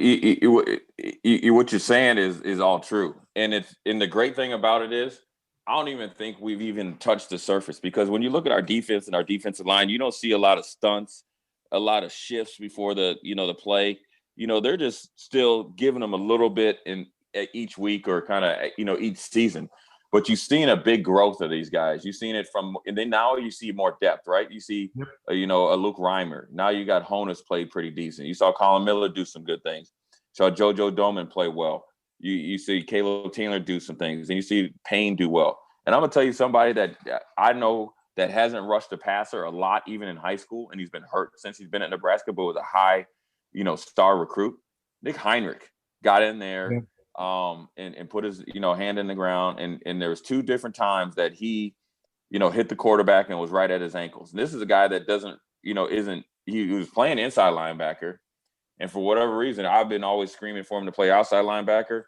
you're saying is all true. And the great thing about it is I don't even think we've even touched the surface, because when you look at our defense and our defensive line, you don't see a lot of stunts, a lot of shifts before the play. They're just still giving them a little bit in each week or kind of, each season. But you've seen a big growth of these guys. You've seen it and then now you see more depth, right? You see, a Luke Reimer. Now you got Honus played pretty decent. You saw Colin Miller do some good things. Saw JoJo Doman play well. You see Caleb Taylor do some things, and you see Payne do well. And I'm going to tell you somebody that I know that hasn't rushed the passer a lot, even in high school, and he's been hurt since he's been at Nebraska, but was a high star recruit. Nick Heinrich got in there and put his, hand in the ground. And there was two different times that he, hit the quarterback and was right at his ankles. And this is a guy that doesn't, he was playing inside linebacker. And for whatever reason, I've been always screaming for him to play outside linebacker.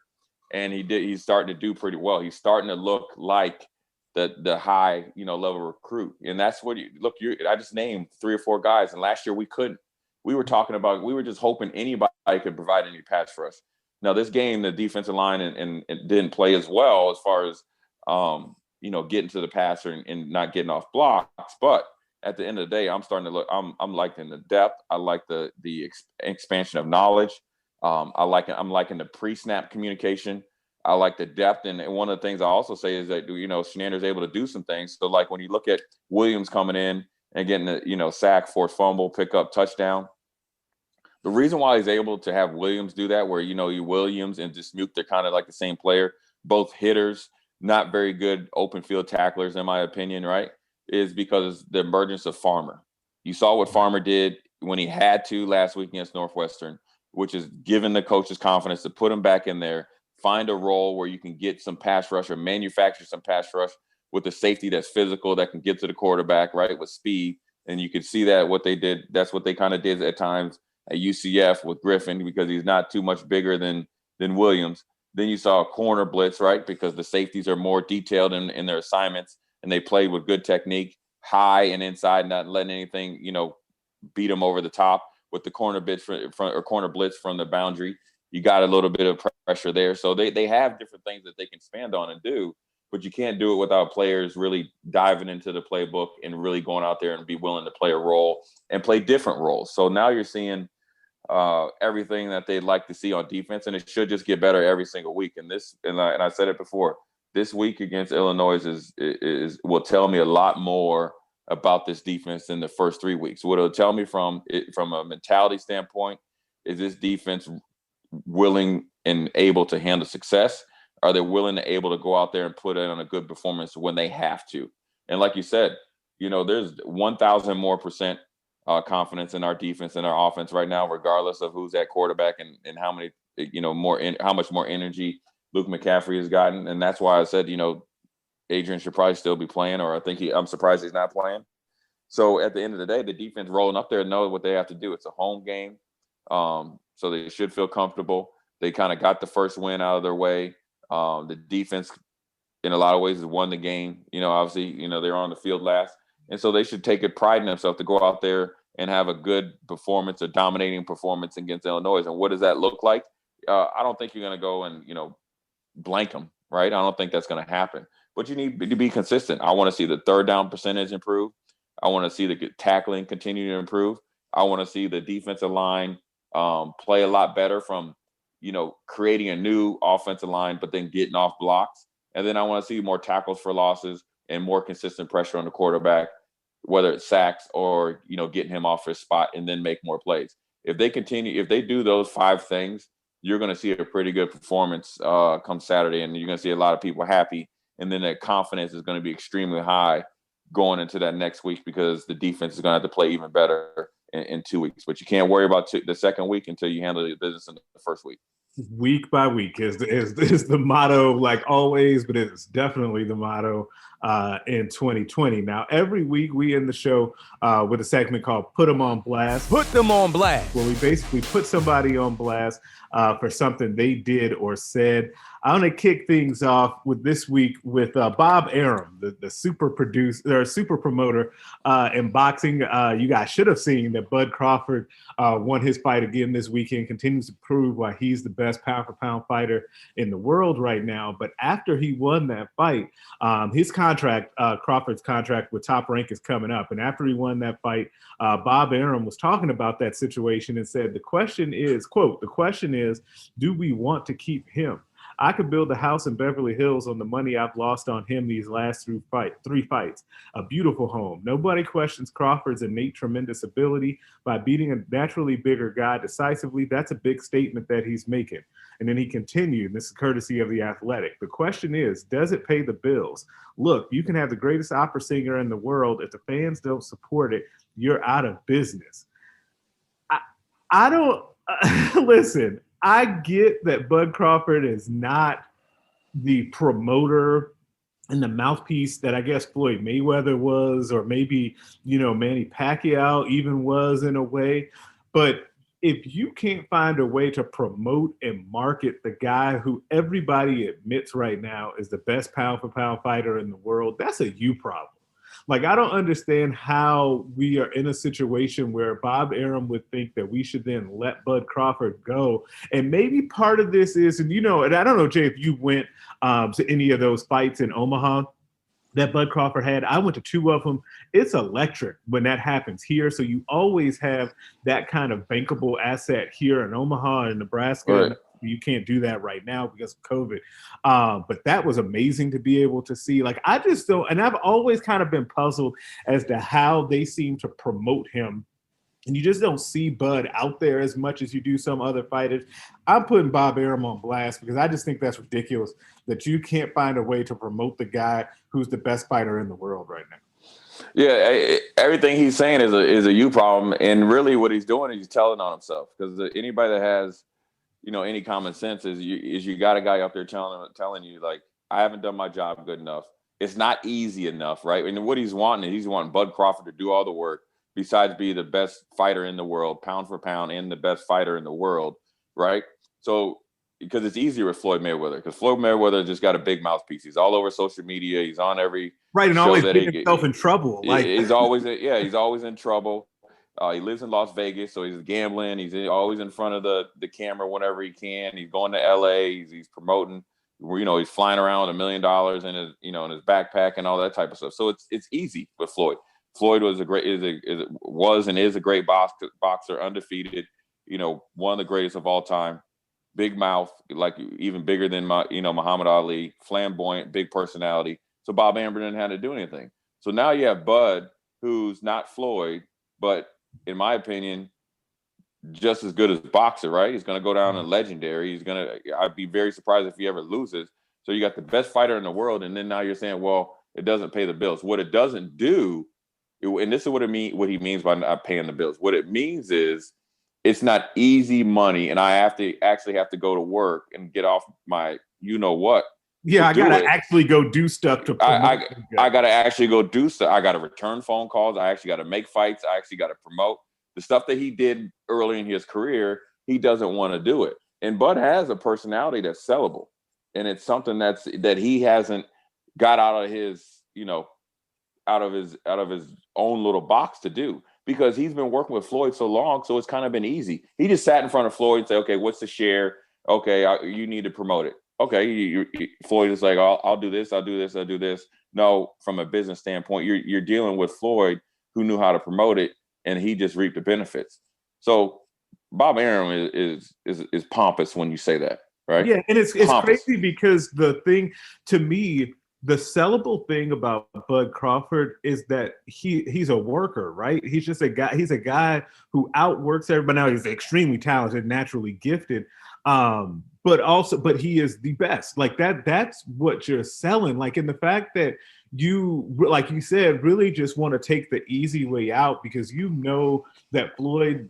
And he's starting to do pretty well. He's starting to look like the high, level recruit. And that's what I just named 3 or 4 guys. And last year we couldn't. We were just hoping anybody could provide any pass for us. Now this game, the defensive line and didn't play as well as far as, getting to the passer and not getting off blocks. But at the end of the day, I'm starting to look, I'm liking the depth. I like the expansion of knowledge. I'm liking the pre-snap communication. I like the depth. And one of the things I also say is that, Shenander's able to do some things. So like when you look at Williams coming in and getting the, sack, forced fumble, pick up, touchdown. The reason why he's able to have Williams do that, where, you Williams and Dismuke, they're kind of like the same player, both hitters, not very good open field tacklers, in my opinion, right, is because the emergence of Farmer. You saw what Farmer did when he had to last week against Northwestern, which is giving the coaches confidence to put him back in there, find a role where you can get some pass rush or manufacture some pass rush with the safety that's physical, that can get to the quarterback, right, with speed. And you can see that what they did, that's what they kind of did at times at UCF with Griffin, because he's not too much bigger than Williams. Then you saw a corner blitz, right, because the safeties are more detailed in their assignments, and they played with good technique, high and inside, not letting anything, beat them over the top. With the corner blitz from the boundary, you got a little bit of pressure there. So they have different things that they can expand on and do. But you can't do it without players really diving into the playbook and really going out there and be willing to play a role and play different roles. So now you're seeing everything that they'd like to see on defense, and it should just get better every single week. And I said it before, this week against Illinois will tell me a lot more about this defense than the first 3 weeks. What it'll tell me from a mentality standpoint is this defense willing and able to handle success. are they willing to able to go out there and put in a good performance when they have to? And like you said, there's 1,000 more percent confidence in our defense and our offense right now, regardless of who's at quarterback and how many, how much more energy Luke McCaffrey has gotten. And that's why I said, Adrian should probably still be playing, or I'm surprised he's not playing. So at the end of the day, the defense rolling up there knows what they have to do. It's a home game. So they should feel comfortable. They kind of got the first win out of their way. The defense, in a lot of ways, has won the game. Obviously, they're on the field last. And so they should take a pride in themselves to go out there and have a good performance, a dominating performance against Illinois. And what does that look like? I don't think you're going to go and, blank them, right? I don't think that's going to happen. But you need to be consistent. I want to see the third down percentage improve. I want to see the tackling continue to improve. I want to see the defensive line play a lot better from, creating a new offensive line, but then getting off blocks. And then I want to see more tackles for losses and more consistent pressure on the quarterback, whether it's sacks or, getting him off his spot and then make more plays. If they do those 5 things, you're going to see a pretty good performance come Saturday, and you're going to see a lot of people happy. And then that confidence is going to be extremely high going into that next week, because the defense is going to have to play even better in 2 weeks. But you can't worry about the second week until you handle the business in the first week. Week by week is the motto, like always, but it's definitely the motto in 2020. Now, every week we end the show with a segment called Put Them on Blast. Put them on blast. Where we basically put somebody on blast for something they did or said. I'm going to kick things off with this week with Bob Arum, the super promoter in boxing. You guys should have seen that Bud Crawford won his fight again this weekend, continues to prove why he's the best pound-for-pound fighter in the world right now. But after he won that fight, his contract, Crawford's contract with Top Rank, is coming up. And after he won that fight, Bob Arum was talking about that situation and said, the question is, quote, the question is, do we want to keep him? I could build a house in Beverly Hills on the money I've lost on him these last 3 fights. A beautiful home. Nobody questions Crawford's innate tremendous ability by beating a naturally bigger guy decisively. That's a big statement that he's making. And then he continued, and this is courtesy of The Athletic. The question is, does it pay the bills? Look, you can have the greatest opera singer in the world. If the fans don't support it, you're out of business. I don't listen. I get that Bud Crawford is not the promoter and the mouthpiece that I guess Floyd Mayweather was, or maybe, Manny Pacquiao even was in a way. But if you can't find a way to promote and market the guy who everybody admits right now is the best pound-for-pound fighter in the world, that's a you problem. Like, I don't understand how we are in a situation where Bob Arum would think that we should then let Bud Crawford go. And maybe part of this is, and I don't know, Jay, if you went to any of those fights in Omaha that Bud Crawford had. I went to 2 of them. It's electric when that happens here. So you always have that kind of bankable asset here in Omaha and Nebraska. Right. You can't do that right now because of COVID. But that was amazing to be able to see. Like, I just don't, and I've always kind of been puzzled as to how they seem to promote him. And you just don't see Bud out there as much as you do some other fighters. I'm putting Bob Arum on blast because I just think that's ridiculous that you can't find a way to promote the guy who's the best fighter in the world right now. Yeah, everything he's saying is a you problem. And really what he's doing is he's telling on himself, because anybody that has, any common sense is you got a guy up there telling you, like, I haven't done my job good enough. It's not easy enough, right? And what he's wanting Bud Crawford to do all the work, besides be the best fighter in the world, pound for pound, and the best fighter in the world, right? So, because it's easier with Floyd Mayweather, because Floyd Mayweather just got a big mouthpiece. He's all over social media. He's on every right, and show always that getting himself in trouble. Like, he's always in trouble. He lives in Las Vegas, so he's gambling. He's always in front of the camera whenever he can. He's going to LA. He's promoting. He's flying around with $1 million in his in his backpack and all that type of stuff. So it's easy with Floyd. Floyd was and is a great boxer, undefeated. One of the greatest of all time. Big mouth, like even bigger than Muhammad Ali. Flamboyant, big personality. So Bob Arum didn't have to do anything. So now you have Bud, who's not Floyd, but in my opinion, just as good as boxer, right? He's going to go down in legendary. I'd be very surprised if he ever loses. So you got the best fighter in the world, and then now you're saying, well, it doesn't pay the bills. What it doesn't do, and this is what he means by not paying the bills. What it means is it's not easy money, and I have to go to work and get off my what. Yeah, I gotta actually go do stuff to promote. I gotta actually go do stuff. I gotta return phone calls. I actually gotta make fights. I actually gotta promote the stuff that he did early in his career. He doesn't want to do it. And Bud has a personality that's sellable, and it's something that he hasn't got out of his out of his own little box to do, because he's been working with Floyd so long. So it's kind of been easy. He just sat in front of Floyd and said, okay, what's the share? Okay, you need to promote it. Okay, Floyd is like, I'll do this, I'll do this, I'll do this. No, from a business standpoint, you're dealing with Floyd, who knew how to promote it, and he just reaped the benefits. So Bob Arum is pompous when you say that, right? Yeah, and it's crazy, because the thing, to me, the sellable thing about Bud Crawford is that he's a worker, right? He's just a guy. He's a guy who outworks everybody. Now he's extremely talented, naturally gifted, but he is the best. Like that's what you're selling. Like, in the fact that you, like you said, really just want to take the easy way out, because you know that Floyd,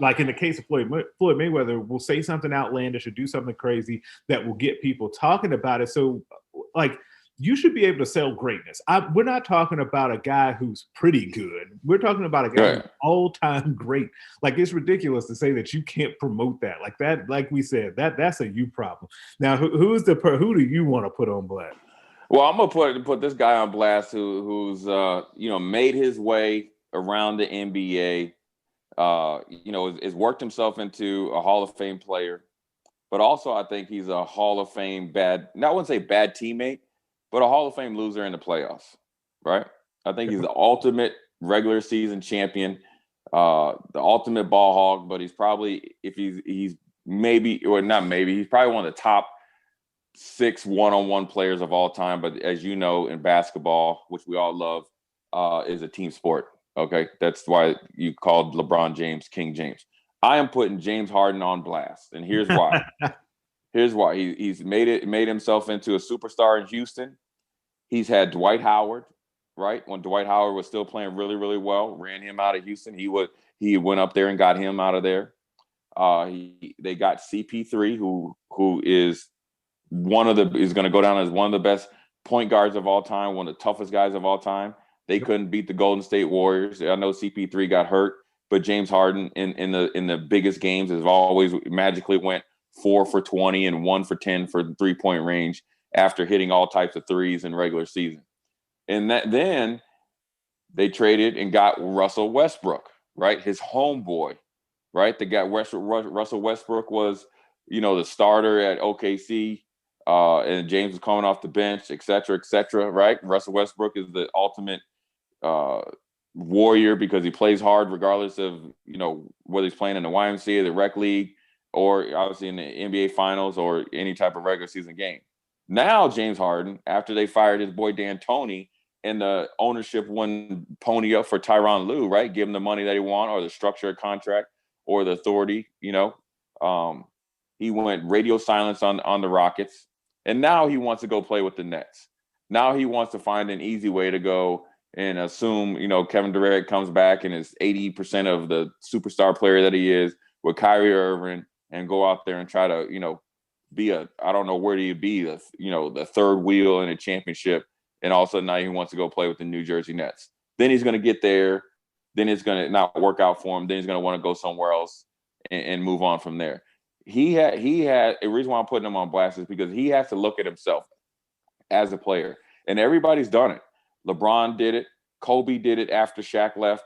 like in the case of Floyd Mayweather, will say something outlandish or do something crazy that will get people talking about it. So, like, you should be able to sell greatness. We're not talking about a guy who's pretty good. We're talking about a guy who's all-time great. Like, it's ridiculous to say that you can't promote that. Like that, like we said, that's a you problem. Now, who do you want to put on blast? Well, I'm gonna put this guy on blast who's made his way around the NBA. Has worked himself into a Hall of Fame player, but also I think he's a Hall of Fame I wouldn't say bad teammate, but a Hall of Fame loser in the playoffs, right? I think he's the ultimate regular season champion, the ultimate ball hog. But he's probably, if he's maybe, or not maybe, he's probably one of the top 6 one-on-one players of all time. But as you know, in basketball, which we all love, is a team sport. Okay, that's why you called LeBron James King James. I am putting James Harden on blast, and here's why. Here's why. He's made himself into a superstar in Houston. He's had Dwight Howard, right? When Dwight Howard was still playing really, really well, ran him out of Houston. He went up there and got him out of there. They got CP3, who is is going to go down as one of the best point guards of all time, one of the toughest guys of all time. They couldn't beat the Golden State Warriors. I know CP3 got hurt, but James Harden in the biggest games has always magically went 4 for 20 and 1 for 10 for 3-point range after hitting all types of threes in regular season. And then they traded and got Russell Westbrook, right? His homeboy, right? They got Russell Westbrook was, the starter at OKC, and James was coming off the bench, et cetera, right? Russell Westbrook is the ultimate warrior, because he plays hard regardless of, whether he's playing in the YMCA, the rec league, or obviously in the NBA finals or any type of regular season game. Now James Harden, after they fired his boy D'Antoni and the ownership wouldn't pony up for Tyronn Lue, right? Give him the money that he want, or the structured contract, or the authority, he went radio silence on the Rockets. And now he wants to go play with the Nets. Now he wants to find an easy way to go and assume, Kevin Durant comes back and is 80% of the superstar player that he is with Kyrie Irving, and go out there and try to, be I don't know, where do you be, the third wheel in a championship. And all of a sudden now he wants to go play with the New Jersey Nets. Then he's going to get there. Then it's going to not work out for him. Then he's going to want to go somewhere else and move on from there. He had a reason why I'm putting him on blast is because he has to look at himself as a player, and everybody's done it. LeBron did it. Kobe did it after Shaq left.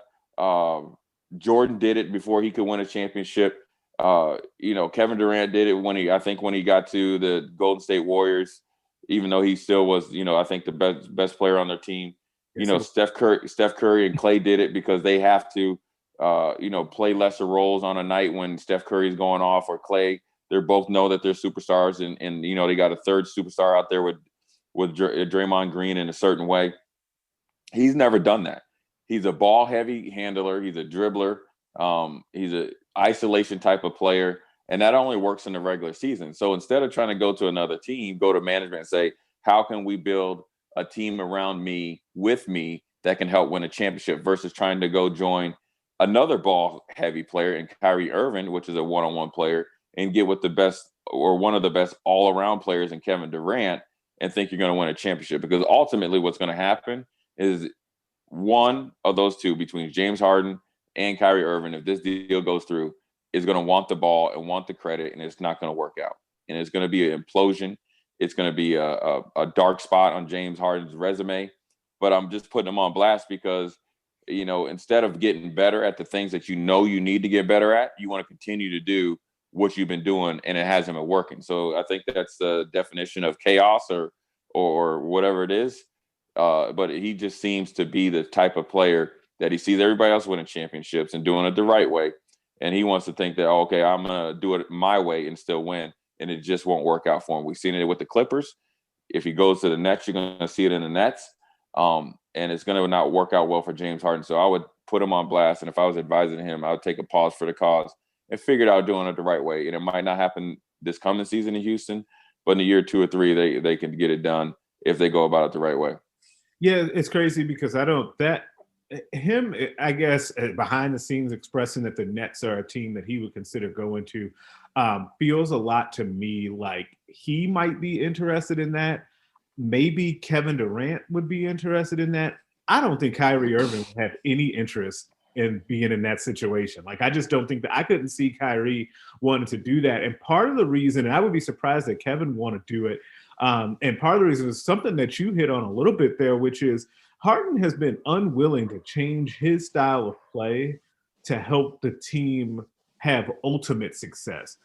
Jordan did it before he could win a championship. Kevin Durant did it when he got to the Golden State Warriors, even though he still was, I think the best player on their team. Steph Curry and Clay did it because they have to, play lesser roles on a night when Steph Curry is going off or Clay. They both know that they're superstars, and they got a third superstar out there with Draymond Green in a certain way. He's never done that. He's a ball heavy handler. He's a dribbler. He's a isolation type of player. And that only works in the regular season. So instead of trying to go to another team, go to management and say, how can we build a team around me, with me, that can help win a championship, versus trying to go join another ball heavy player in Kyrie Irving, which is a one-on-one player, and get with the best or one of the best all around players in Kevin Durant and think you're going to win a championship. Because ultimately what's going to happen is one of those two, between James Harden and Kyrie Irving, if this deal goes through, is going to want the ball and want the credit, and it's not going to work out. And it's going to be an implosion. It's going to be a dark spot on James Harden's resume. But I'm just putting him on blast because, you know, instead of getting better at the things that you know you need to get better at, you want to continue to do what you've been doing, and it hasn't been working. So I think that's the definition of chaos or whatever it is. But he just seems to be the type of player that he sees everybody else winning championships and doing it the right way. And he wants to think that, oh, okay, I'm going to do it my way and still win. And it just won't work out for him. We've seen it with the Clippers. If he goes to the Nets, you're going to see it in the Nets. And it's going to not work out well for James Harden. So I would put him on blast. And if I was advising him, I would take a pause for the cause and figure it out doing it the right way. And it might not happen this coming season in Houston, but in a year 2 or 3, they can get it done if they go about it the right way. Yeah, it's crazy because I guess, behind the scenes expressing that the Nets are a team that he would consider going to, feels a lot to me like he might be interested in that. Maybe Kevin Durant would be interested in that. I don't think Kyrie Irving would have any interest in being in that situation. Like, I just don't think that I couldn't see Kyrie wanting to do that. And part of the reason, and I would be surprised that Kevin want to do it, and part of the reason is something that you hit on a little bit there, which is Harden has been unwilling to change his style of play to help the team have ultimate success.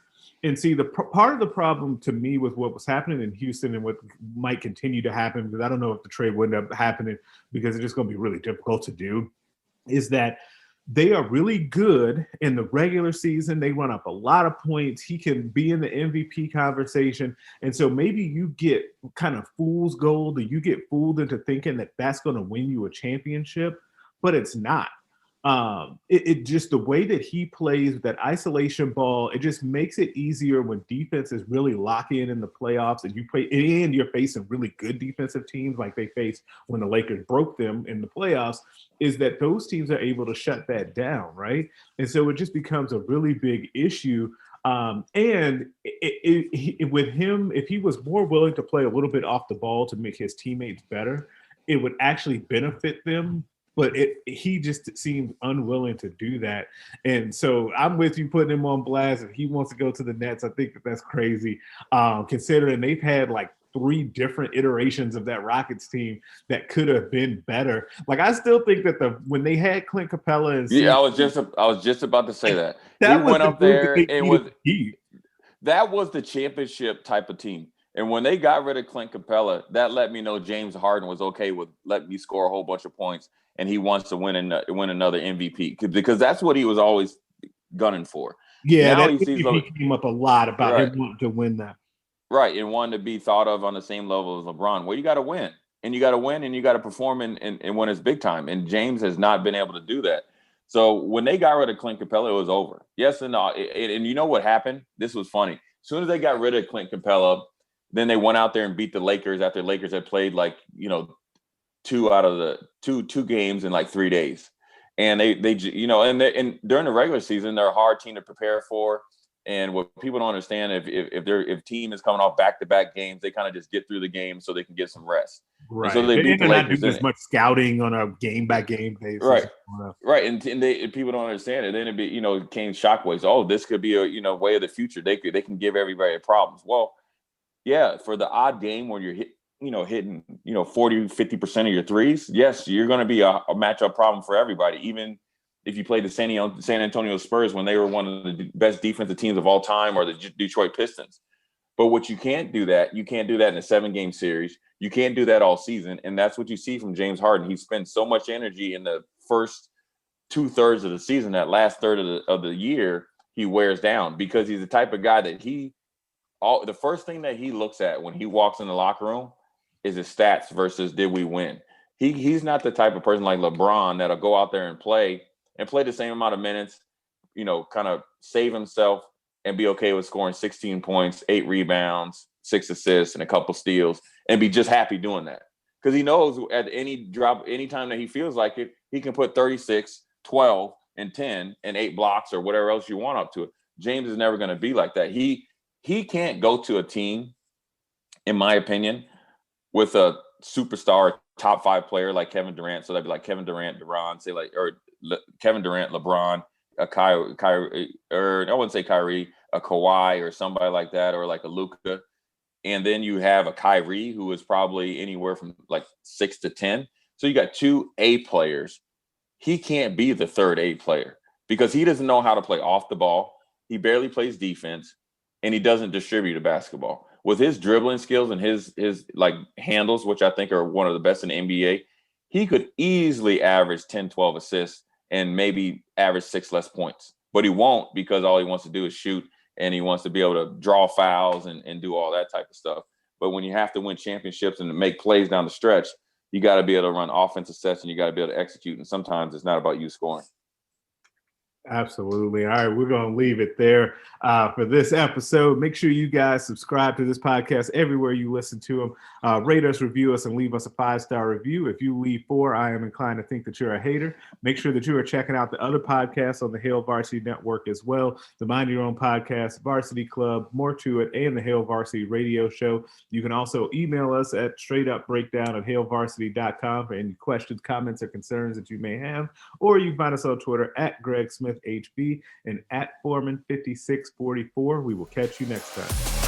And see, the part of the problem to me with what was happening in Houston and what might continue to happen, because I don't know if the trade will end up happening because it's just going to be really difficult to do, is that they are really good in the regular season. They run up a lot of points. He can be in the MVP conversation. And so maybe you get kind of fool's gold, or you get fooled into thinking that that's going to win you a championship, but it's not. It just, the way that he plays that isolation ball, it just makes it easier when defenses really lock in the playoffs, and you're facing really good defensive teams like they faced when the Lakers broke them in the playoffs, is that those teams are able to shut that down, right? And so it just becomes a really big issue. And with him, if he was more willing to play a little bit off the ball to make his teammates better, it would actually benefit them. But he just seemed unwilling to do that. And so I'm with you putting him on blast. If he wants to go to the Nets, I think that's crazy, considering they've had like 3 different iterations of that Rockets team that could have been better. Like, I still think that when they had Clint Capella and I was just about to say that. That he was went the up there group and that was the championship type of team. And when they got rid of Clint Capella, that let me know James Harden was okay with letting me score a whole bunch of points, and he wants to win another MVP, because that's what he was always gunning for. Yeah, now that MVP came up a lot about him wanting to win that. Right, and wanting to be thought of on the same level as LeBron. Well, you got to win, and you got to win, and you got to perform and when it's big time. And James has not been able to do that. So when they got rid of Clint Capella, it was over. Yes and no. And you know what happened? This was funny. As soon as they got rid of Clint Capella, then they went out there and beat the Lakers after the Lakers had played 2 out of the two games in like 3 days. And they and during the regular season, they're a hard team to prepare for. And what people don't understand, if team is coming off back-to-back games, they kind of just get through the game so they can get some rest. Right. And so they beat the Lakers. Not doing as much scouting on a game-by-game basis. Right. Right. And people don't understand it. Then it came shockwaves. Oh, this could be a way of the future. They can give everybody problems. Well, yeah, for the odd game where you're hitting 40-50% of your threes, yes, you're going to be a matchup problem for everybody. Even if you play the San Antonio Spurs when they were one of the best defensive teams of all time, or the Detroit Pistons. But what you can't do that in a 7-game series. You can't do that all season. And that's what you see from James Harden. He spends so much energy in the first 2/3 of the season. That last third of the year, he wears down, because he's the type of guy that the first thing that he looks at when he walks in the locker room is his stats versus did we win. He's not the type of person like LeBron that'll go out there and play the same amount of minutes, kind of save himself and be okay with scoring 16 points, 8 rebounds, 6 assists, and a couple steals, and be just happy doing that. Because he knows at any time that he feels like it, he can put 36, 12, and 10, and 8 blocks or whatever else you want up to it. James is never going to be like that. He can't go to a team, in my opinion, with a superstar top 5 player like Kevin Durant. So that'd be like Kevin Durant, Kevin Durant, LeBron, a Kyrie, or I wouldn't say Kyrie, a Kawhi or somebody like that, or like a Luka. And then you have a Kyrie who is probably anywhere from like 6 to 10. So you got 2 A players. He can't be the third A player because he doesn't know how to play off the ball. He barely plays defense, and he doesn't distribute a basketball. With his dribbling skills and his like handles, which I think are one of the best in the NBA, he could easily average 10, 12 assists and maybe average 6 less points. But he won't, because all he wants to do is shoot, and he wants to be able to draw fouls and do all that type of stuff. But when you have to win championships and make plays down the stretch, you got to be able to run offensive sets, and you got to be able to execute. And sometimes it's not about you scoring. Absolutely. All right, we're going to leave it there for this episode. Make sure you guys subscribe to this podcast everywhere you listen to them. Rate us, review us, and leave us a 5-star review. If you leave 4, I am inclined to think that you're a hater. Make sure that you are checking out the other podcasts on the Hail Varsity Network as well. The Mind Your Own podcast, Varsity Club, More to It, and the Hail Varsity Radio Show. You can also email us at straightupbreakdown@hailvarsity.com for any questions, comments, or concerns that you may have. Or you can find us on Twitter at Greg Smith HB and at Foreman5644. We will catch you next time.